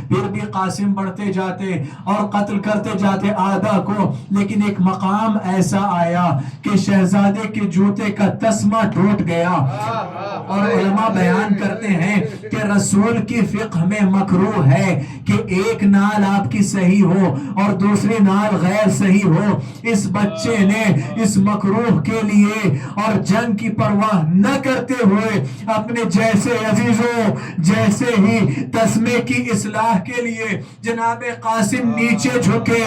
پھر بھی قاسم بڑھتے جاتے اور قتل کرتے جاتے آدھا کو. لیکن ایک مقام ایسا آیا کہ شہزادے کے جوتے کا تسمہ ٹوٹ گیا. اور علماء بیان کرتے ہیں کہ رسول کی فقہ میں مکروہ ہے کہ ایک نال آپ کی صحیح ہو اور دوسری نال غیر صحیح ہو. اس بچے نے اس مکروہ کے لیے اور جنگ کی پرواہ نہ کرتے ہوئے اپنے جیسے ہی تسمے کی اصلاح کے لیے جناب قاسم نیچے جھکے.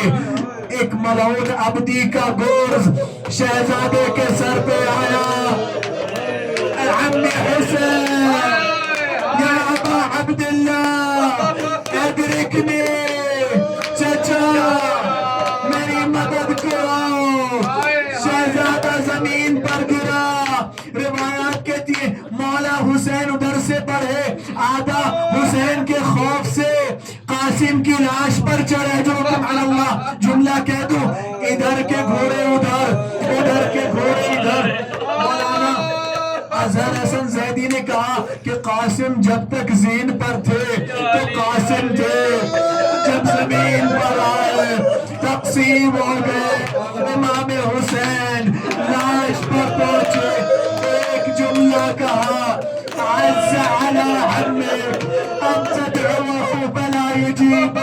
ایک ملعون عبدی کا گورز شہزادے کے سر پہ آیا. عم حسین یا ابا عبداللہ ادرکنی، چچا میری مدد کرو. شہزادہ زمین پر گرا. روایات کہتی ہے مولا حسین ادھر سے بڑھے، آدھا حسین کے خوف سے قاسم کی لاش پر چڑھے. جو اللہ جملہ کہہ دو، ادھر کے گھوڑے ادھر کے گھوڑے ادھر. مولانا اظہر حسن زیدی نے کہا کہ قاسم جب تک زین پر تھے تو قاسم تھے، جب زمین پر آئے تقسیم ہو گئے. امام حسین لاش پر پہنچے، ایک جملہ کہا عز علی عمک ان تدعوه فلا يجيبك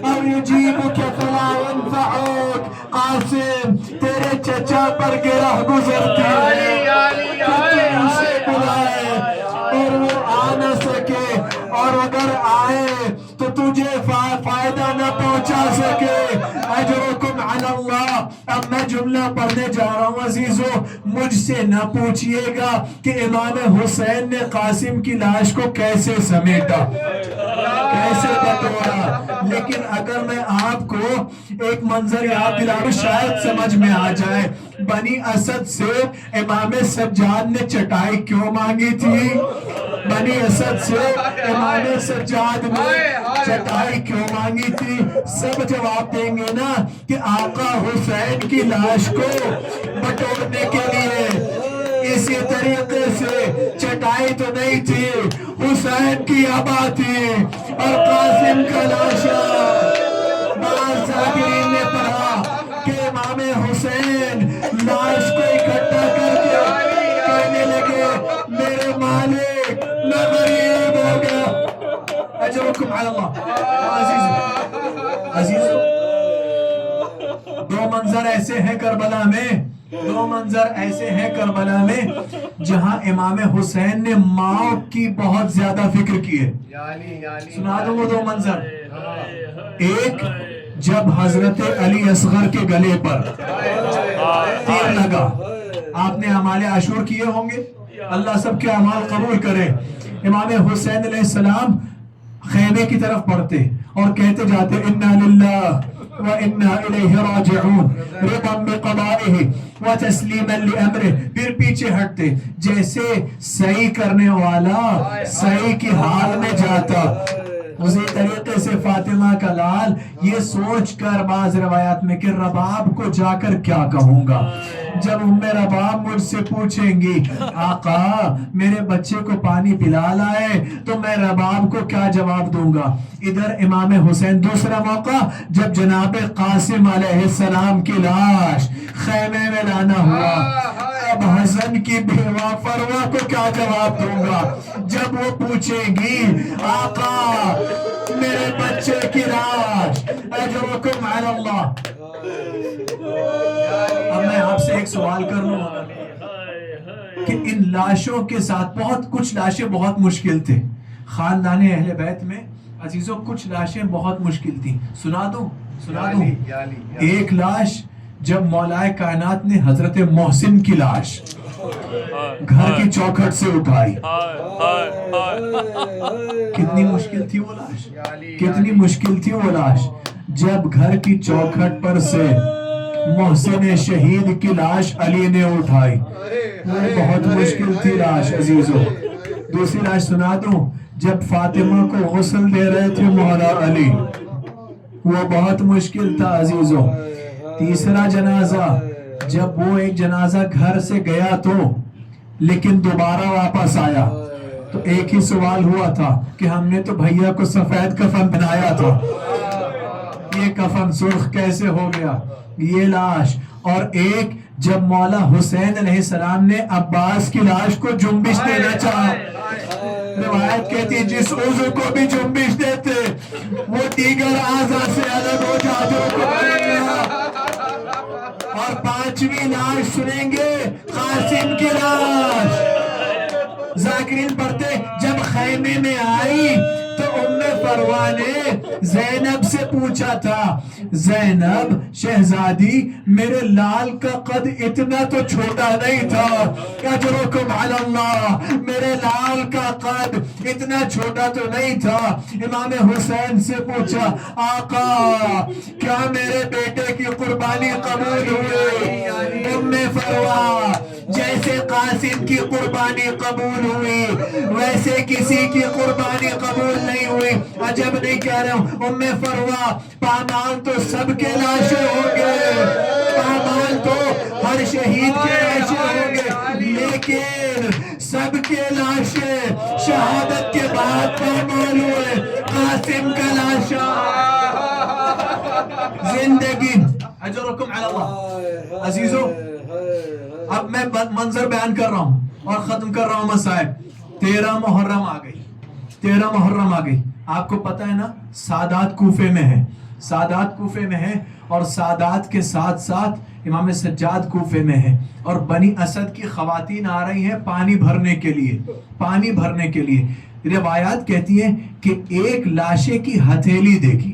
او يجيبك فلا ينفعك. قاسم تیرے چچا پر گرہ گزرتی ہے، اسے بلائے اور وہ آ نہ سکے، اور اگر آئے تو تجھے فائدہ نہ پہنچا سکے. اجرکم علی اللہ. اب میں جملہ پڑھنے جا رہا ہوں عزیزو، مجھ سے نہ پوچھئے گا کہ امام حسین نے قاسم کی لاش کو کیسے سمیٹا، کیسے بٹورا، لیکن اگر میں آپ کو ایک منظر یاد دلاؤں شاید سمجھ میں آ جائے۔ بنی اسد سے امام سجاد نے چٹائی کیوں مانگی تھی؟ بنی اسد سے امام سجاد نے چٹائی کیوں مانگی تھی؟ سب جواب دیں گے نا کہ آقا حسین کی لاش کو بٹورنے کے لیے۔ اسی طریقے سے چٹائی تو نہیں تھی، حسین کی ابا تھی اور قاسم کا لاشا۔ بعض ذاکرین نے پڑھا کہ امام حسین لاش کو اکٹھا کر کے کہنے لگے میرے مالک میں غریب ہو گیا۔ اجرکم علی اللہ۔ عزیزو دو منظر ایسے ہیں کربلا میں، دو منظر ایسے ہیں کربلا میں جہاں امام حسین نے ماں کی بہت زیادہ فکر کی ہے۔ سنا دوں وہ دو منظر۔ ایک جب حضرت علی اصغر کے گلے پر تیر لگا، آپ نے اعمال عاشور کیے ہوں گے، اللہ سب کے اعمال قبول کرے۔ امام حسین علیہ السلام خیمے کی طرف پڑھتے اور کہتے جاتے انا للہ وَإِنَّا إِلَيْهِ رَاجِعُونَ رِضًا بِقَضَائِهِ وَتَسْلِيمًا لِأَمْرِهِ، پھر پیچھے ہٹتے جیسے صحیح کرنے والا صحیح کی حال میں جاتا۔ اسی طریقے سے فاطمہ کا لال یہ سوچ کر بعض روایات میں کہ رباب کو جا کر کیا کہوں گا، جب ام رباب مجھ سے پوچھیں گی آقا میرے بچے کو پانی پلا لائے تو میں رباب کو کیا جواب دوں گا۔ ادھر امام حسین دوسرا موقع جب جناب قاسم علیہ السلام کی لاش خیمے میں لانا ہوا، اب حسن کی بیوہ فروہ کو کیا جواب دوں گا جب وہ پوچھیں گی آقا میرے بچے کی لاش۔ اجرکم علی اللہ۔ اب میں آپ سے ایک سوال کر لوں کہ ان لاشوں کے ساتھ بہت کچھ لاشیں بہت مشکل تھے خاندان اہل بیت میں عزیزوں، کچھ لاشیں بہت مشکل تھیں۔ سنا دوں ایک لاش جب مولا کائنات نے حضرت محسن کی لاش گھر کی چوکھٹ سے اٹھائی، کتنی مشکل تھی وہ لاش، کتنی مشکل تھی وہ لاش جب گھر کی چوکھٹ پر سے محسن شہید کی لاش علی نے اٹھائی، وہ بہت مشکل تھی لاش عزیزوں۔ دوسری لاش سنا دوں جب فاطمہ کو غسل دے رہے تھے مولا علی، وہ بہت مشکل تھا عزیزوں۔ تیسرا جنازہ جب وہ ایک جنازہ گھر سے گیا تو لیکن دوبارہ واپس آیا تو ایک ہی سوال ہوا تھا کہ ہم نے تو بھیا کو سفید کفن بنایا تھا، یہ کفن سرخ کیسے ہو گیا؟ یہ لاش۔ اور ایک جب مولا حسین علیہ السلام نے عباس کی لاش کو جنبش دینا چاہا، روایت کہتی ہے جس عضو کو بھی جنبش دیتے وہ دیگر اعضاء سے الگ ہو جاتے۔ اور پانچویں لاش سنیں گے قاسم کی لاش۔ ذاکرین پڑھتے جب خیمے میں آئی تو ام فروہ نے زینب سے پوچھا تھا زینب شہزادی میرے لال کا قد اتنا تو چھوٹا نہیں تھا، اجرکم علی اللہ، میرے لال کا قد اتنا چھوٹا تو نہیں تھا۔ امام حسین سے پوچھا آقا کیا میرے بیٹے کی قربانی قبول ہوئی؟ ام فروہ جیسے قاسم کی قربانی قبول ہوئی ویسے کسی کی قربانی قبول نہیں ہوئی۔ عجب نہیں کہہ رہا ہوں ام فروہ، پامال تو سب کے لاشیں ہوں گے، پامال تو ہر شہید کے لاشیں ہوں گے، لیکن سب کے لاشیں شہادت کے بعد پامال ہوئے، قاسم کا لاشا زندگی۔ اجرکم علی اللہ۔ عزیزو اب میں منظر بیان کر رہا ہوں اور ختم کر رہا ہوں مسائل۔ 13 محرم آ گئی، 13 محرم آ گئی۔ آپ کو پتہ ہے نا سادات کوفے میں ہے، سادات کوفے میں ہے اور سادات کے ساتھ ساتھ امام سجاد کوفے میں ہے، اور بنی اسد کی خواتین آ رہی ہیں پانی بھرنے کے لیے، پانی بھرنے کے لیے۔ روایات کہتی ہیں کہ ایک لاشے کی ہتھیلی دیکھی،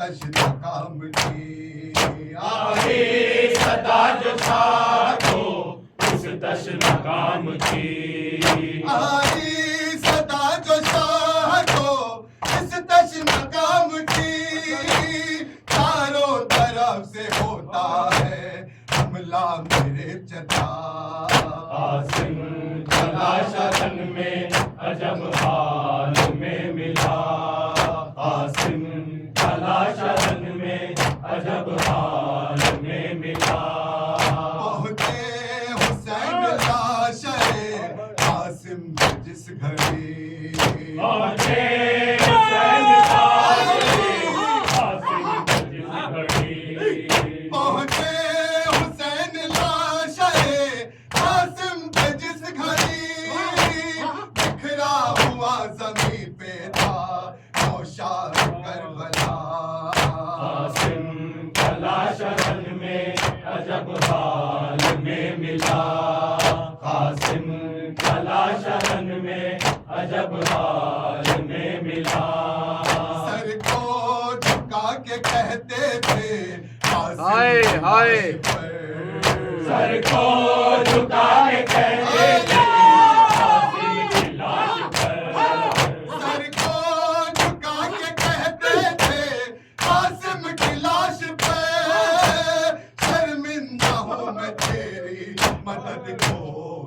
تشنا کام کی آئی صدا جو شاہ کو اس تشنا کام کی آئی صدا جو شاہ کو اس تشنا کام کی چاروں طرف سے ہوتا ہے حملہ میرے چچا قاسم چلا شرن میں عجب حال میں ملا قاسم چلا شرن میں عجب حال میں ملا پہنچے حسین لاشے قاسم جس گھڑی پہنچے حسین لاشے قاسم جس گھڑی پہنچے حسین لاشے قاسم جس گھڑی بکھرا ہوا زمین پہ تھا نوشاد کربلا قاسم چلا شرن میں عجب حال میں ملا قاسم چلا شرن میں عجب حال میں ملا سر کو جھکا کے کہتے تھے قاسم ہائے، ہائے۔ پر سر کو جھکا کے کہتے تھے قاسم کی لاش پر سر کو جھکا کے کہتے تھے قاسم کی لاش پہ شرمندہ ہوں میں تیری مدد کو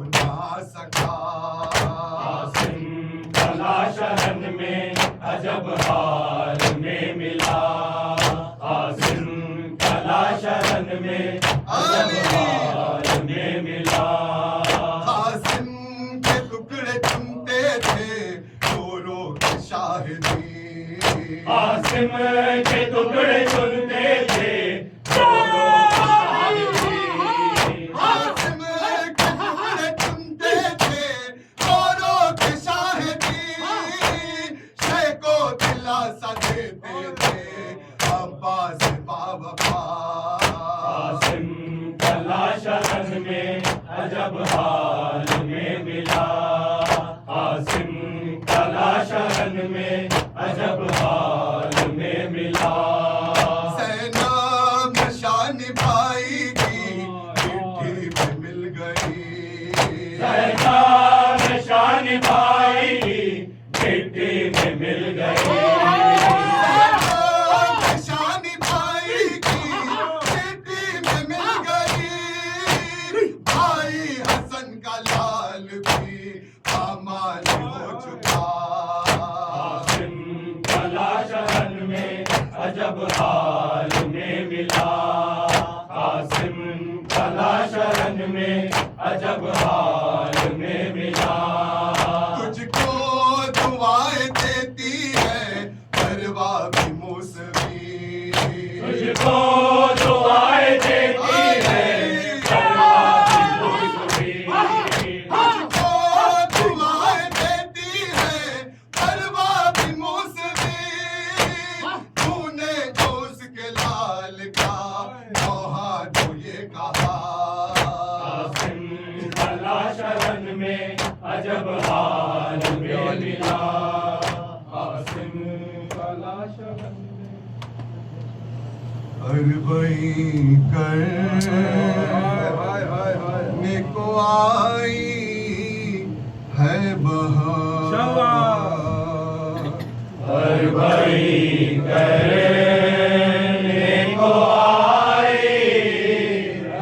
نہ سکا قاسم چلا شرن میں عجب حال میں ملا قاسم چلا شرن میں عجب حال میں ملا قاسم کے ٹکڑے چنتے تھے رو رو کے شاہدی قاسم کے ٹکڑے چنتے تھے رو رو کی شاہدی قاسم کے ٹکڑے چنتے تھے رو رو کے شاہدی شے کو دلاسا دیتے تھے عباس باوفا قاسم چلا شرن میں عجب حال میں ملا قاسم چلا شرن میں عجب حال میں ملا سینا نشان بھائی کی چٹھی پہ مل گئی سینا نشان بھائی چٹھی میں مل گئی نشان بھائی کی چٹھی میں مل گئی بھائی حسن کا لال بھی پامال ہو چکا قاسم چلا شرن میں عجب حال میں ملا قاسم چلا شرن میں عجب حال میں ملا تجھ کو دعائیں دیتی ہے پرواہ بھی موسمی تجھ کو دعائیں دیتی ہے پرواہ کی موسمی کو دعائیں دیتی ہے پرواہ بھی موسمی تو نے جو اس کے لال کا نوحہ جو یہ کہا قاسم چلا شرن میں عجب حال میں ملا قاسم چلا شرن میں اربعین کرنے کو آئی ہے بہار اربعین کرنے کو آئی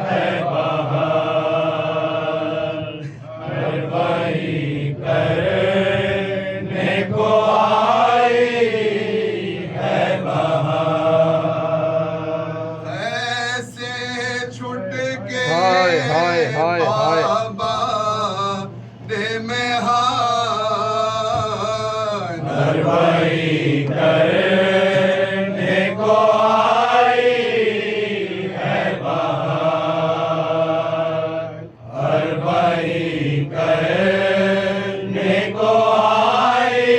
ہے بہار اربعین کرنے کو آئی ہے بہار ایسے چھٹ کے ہائے، ہائے، ہائے، ہائے۔ بابا دے میں ہار اربعین کرنے کو آئی ہے بہار اربعین کرنے کو آئی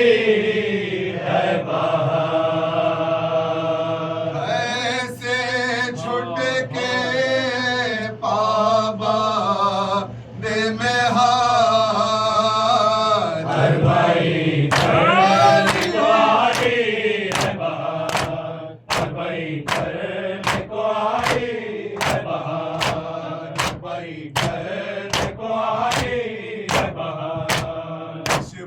ہے بہار ایسے چھٹ کے بابا دے میں ہار اربعین کرنے کو آئی ہے بہار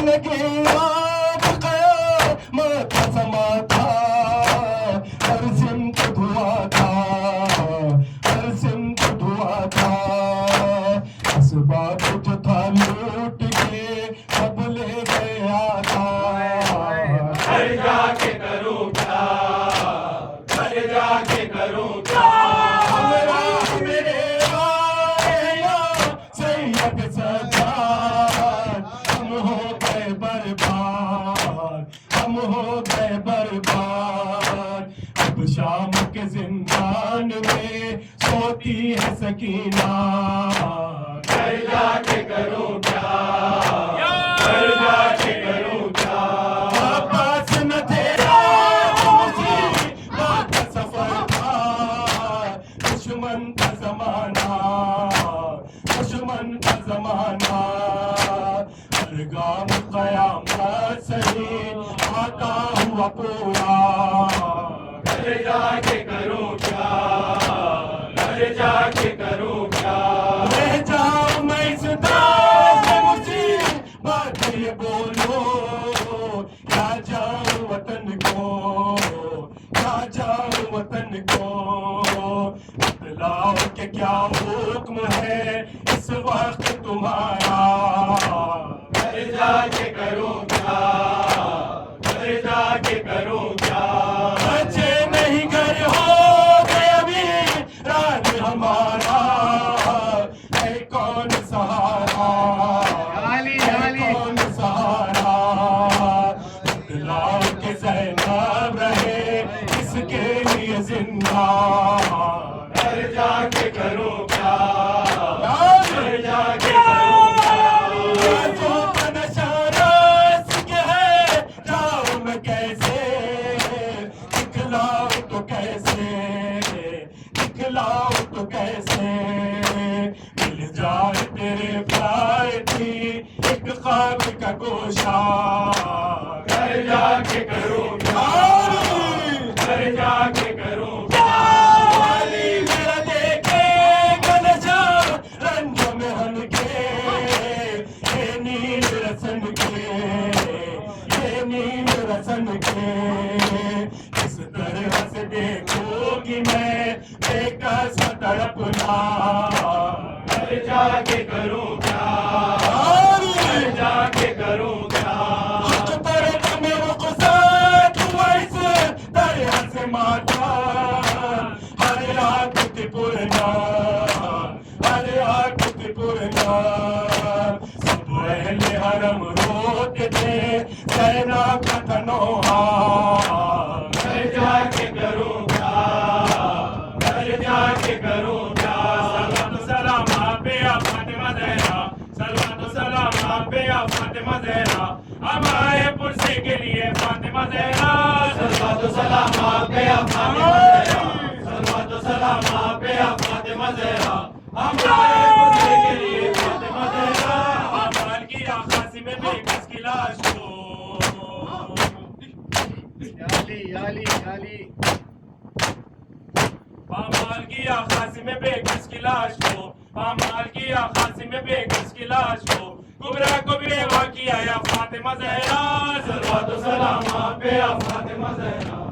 لگی آگ قیامت کا سما تھا ہر سمت دھواں تھا ہر سمت دھواں تھا اسباب جو تھا لوٹ کے سب لے گیا تھا گھر جا کے کروں کیا گھر جا کے کروں کیا میرے آئے یا سید سجاد ہم ہو گئے برباد ہم ہو گئے برباد اب شام کے زندان میں سوتی ہے سکینہ گھر جا کے کروں کیا گھر جا کے کروں کیا پاس نہ تیرا مصیبت کا سفر تھا دشمن کا زمانہ دشمن کا زمانہ ہر گام قیامت صحیح آتا ہوا پورا گھر جا کے کروں کیا گھر جا کے کروں کیا رہ جاؤں میں اس داغ میں مصیبت یہ بولو کیا جاؤں وطن کو کیا جاؤں وطن کو بتلاؤ کہ کیا حکم ہے اس وقت تمہارا گھر جا کے کروں کیا گھر جا کے کروں کیا بچے نہیں گھر ہو گئے ابھی رات ہمارا ہے کون سہارا ہے کون سہارا بتلاؤ کہ زینب رہے اس کے لیے زندہ گھر جا کے کروں کیا گھر جا کے کروں کیا آنکھوں کا نشہ رس کے ہے جاؤں میں کیسے دکھلاؤں تو کیسے دکھلاؤں تو کیسے مل جائے تیرے پیار کی ایک خواب کا گوشہ گھر جا کے کروں کیا گھر جا کے کروں والی میرا دیکھے گا نظر رنجوں میں ہن کے یہ نیل رسن کے یہ نیل رسن کے کس طرح سے دیکھوں گی میں بے کس تڑپنا گھر جا کے کروں کیا گھر جا کے کروں کیا حق طرف میں رخصت ہوا اس طرح سے ماتا ہر آنکھ پورنا ہر آنکھ پورنا سب اہل حرم روتے تھے زینب کا تنوہا گھر جا کے کروں کیا گھر جا کے کروں کیا صلوات و سلام آپ پہ یا فاطمہ زہرا صلوات و سلام آپ پہ یا فاطمہ زہرا ہم آئے پرسے کے لیے فاطمہ زہرا صلوات و سلام آپ پہ یا فاطمہ زہرا صلوات و سلام آپ پہ یا فاطمہ زہرا ہم آئے پرسے کے لیے فاطمہ زہرا مال کی آخاسی میں بے کس کی لاش کو پامال کی آخاسی میں بے کس کی لاش کو پامال کی آخاسی میں بے کس کی لاش کو کبرا کو بھی بیوہ کیا یا فاطمہ زہرا صلوات و سلام آپ پہ یا فاطمہ زہرا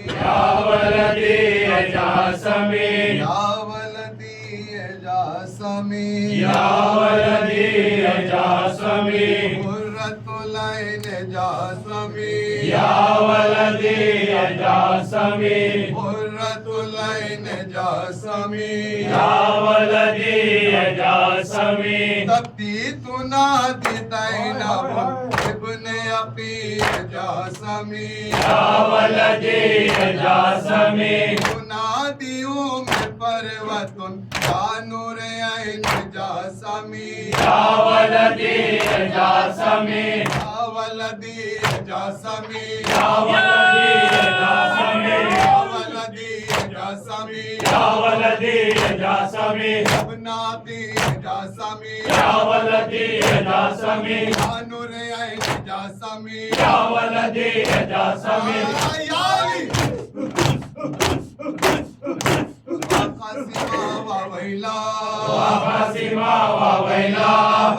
یا ولدی جاسمی یا ولدی جاسمی یا ولدی جاسمی قرۃ العین جاسمی یا ولدی جاسمی قرۃ العین جاسمی یا ولدی جاسمی تبتی تنادی زینب ابن عقیل جاسمی یا ولدی جاسمی تنادیوں میں پروتن یا نور عین جاسمی یا ولدی جاسمی یا ولدی جاسمی یا ولدی جاسمی یا ولدی جاسمی یا ولدی جاسمی ابناتی جاسمی یا ولدی جاسمی یا نور عین جاسمی یا ولدی جاسمی یا علی قاسمہ و ویلا قاسمہ و ویلا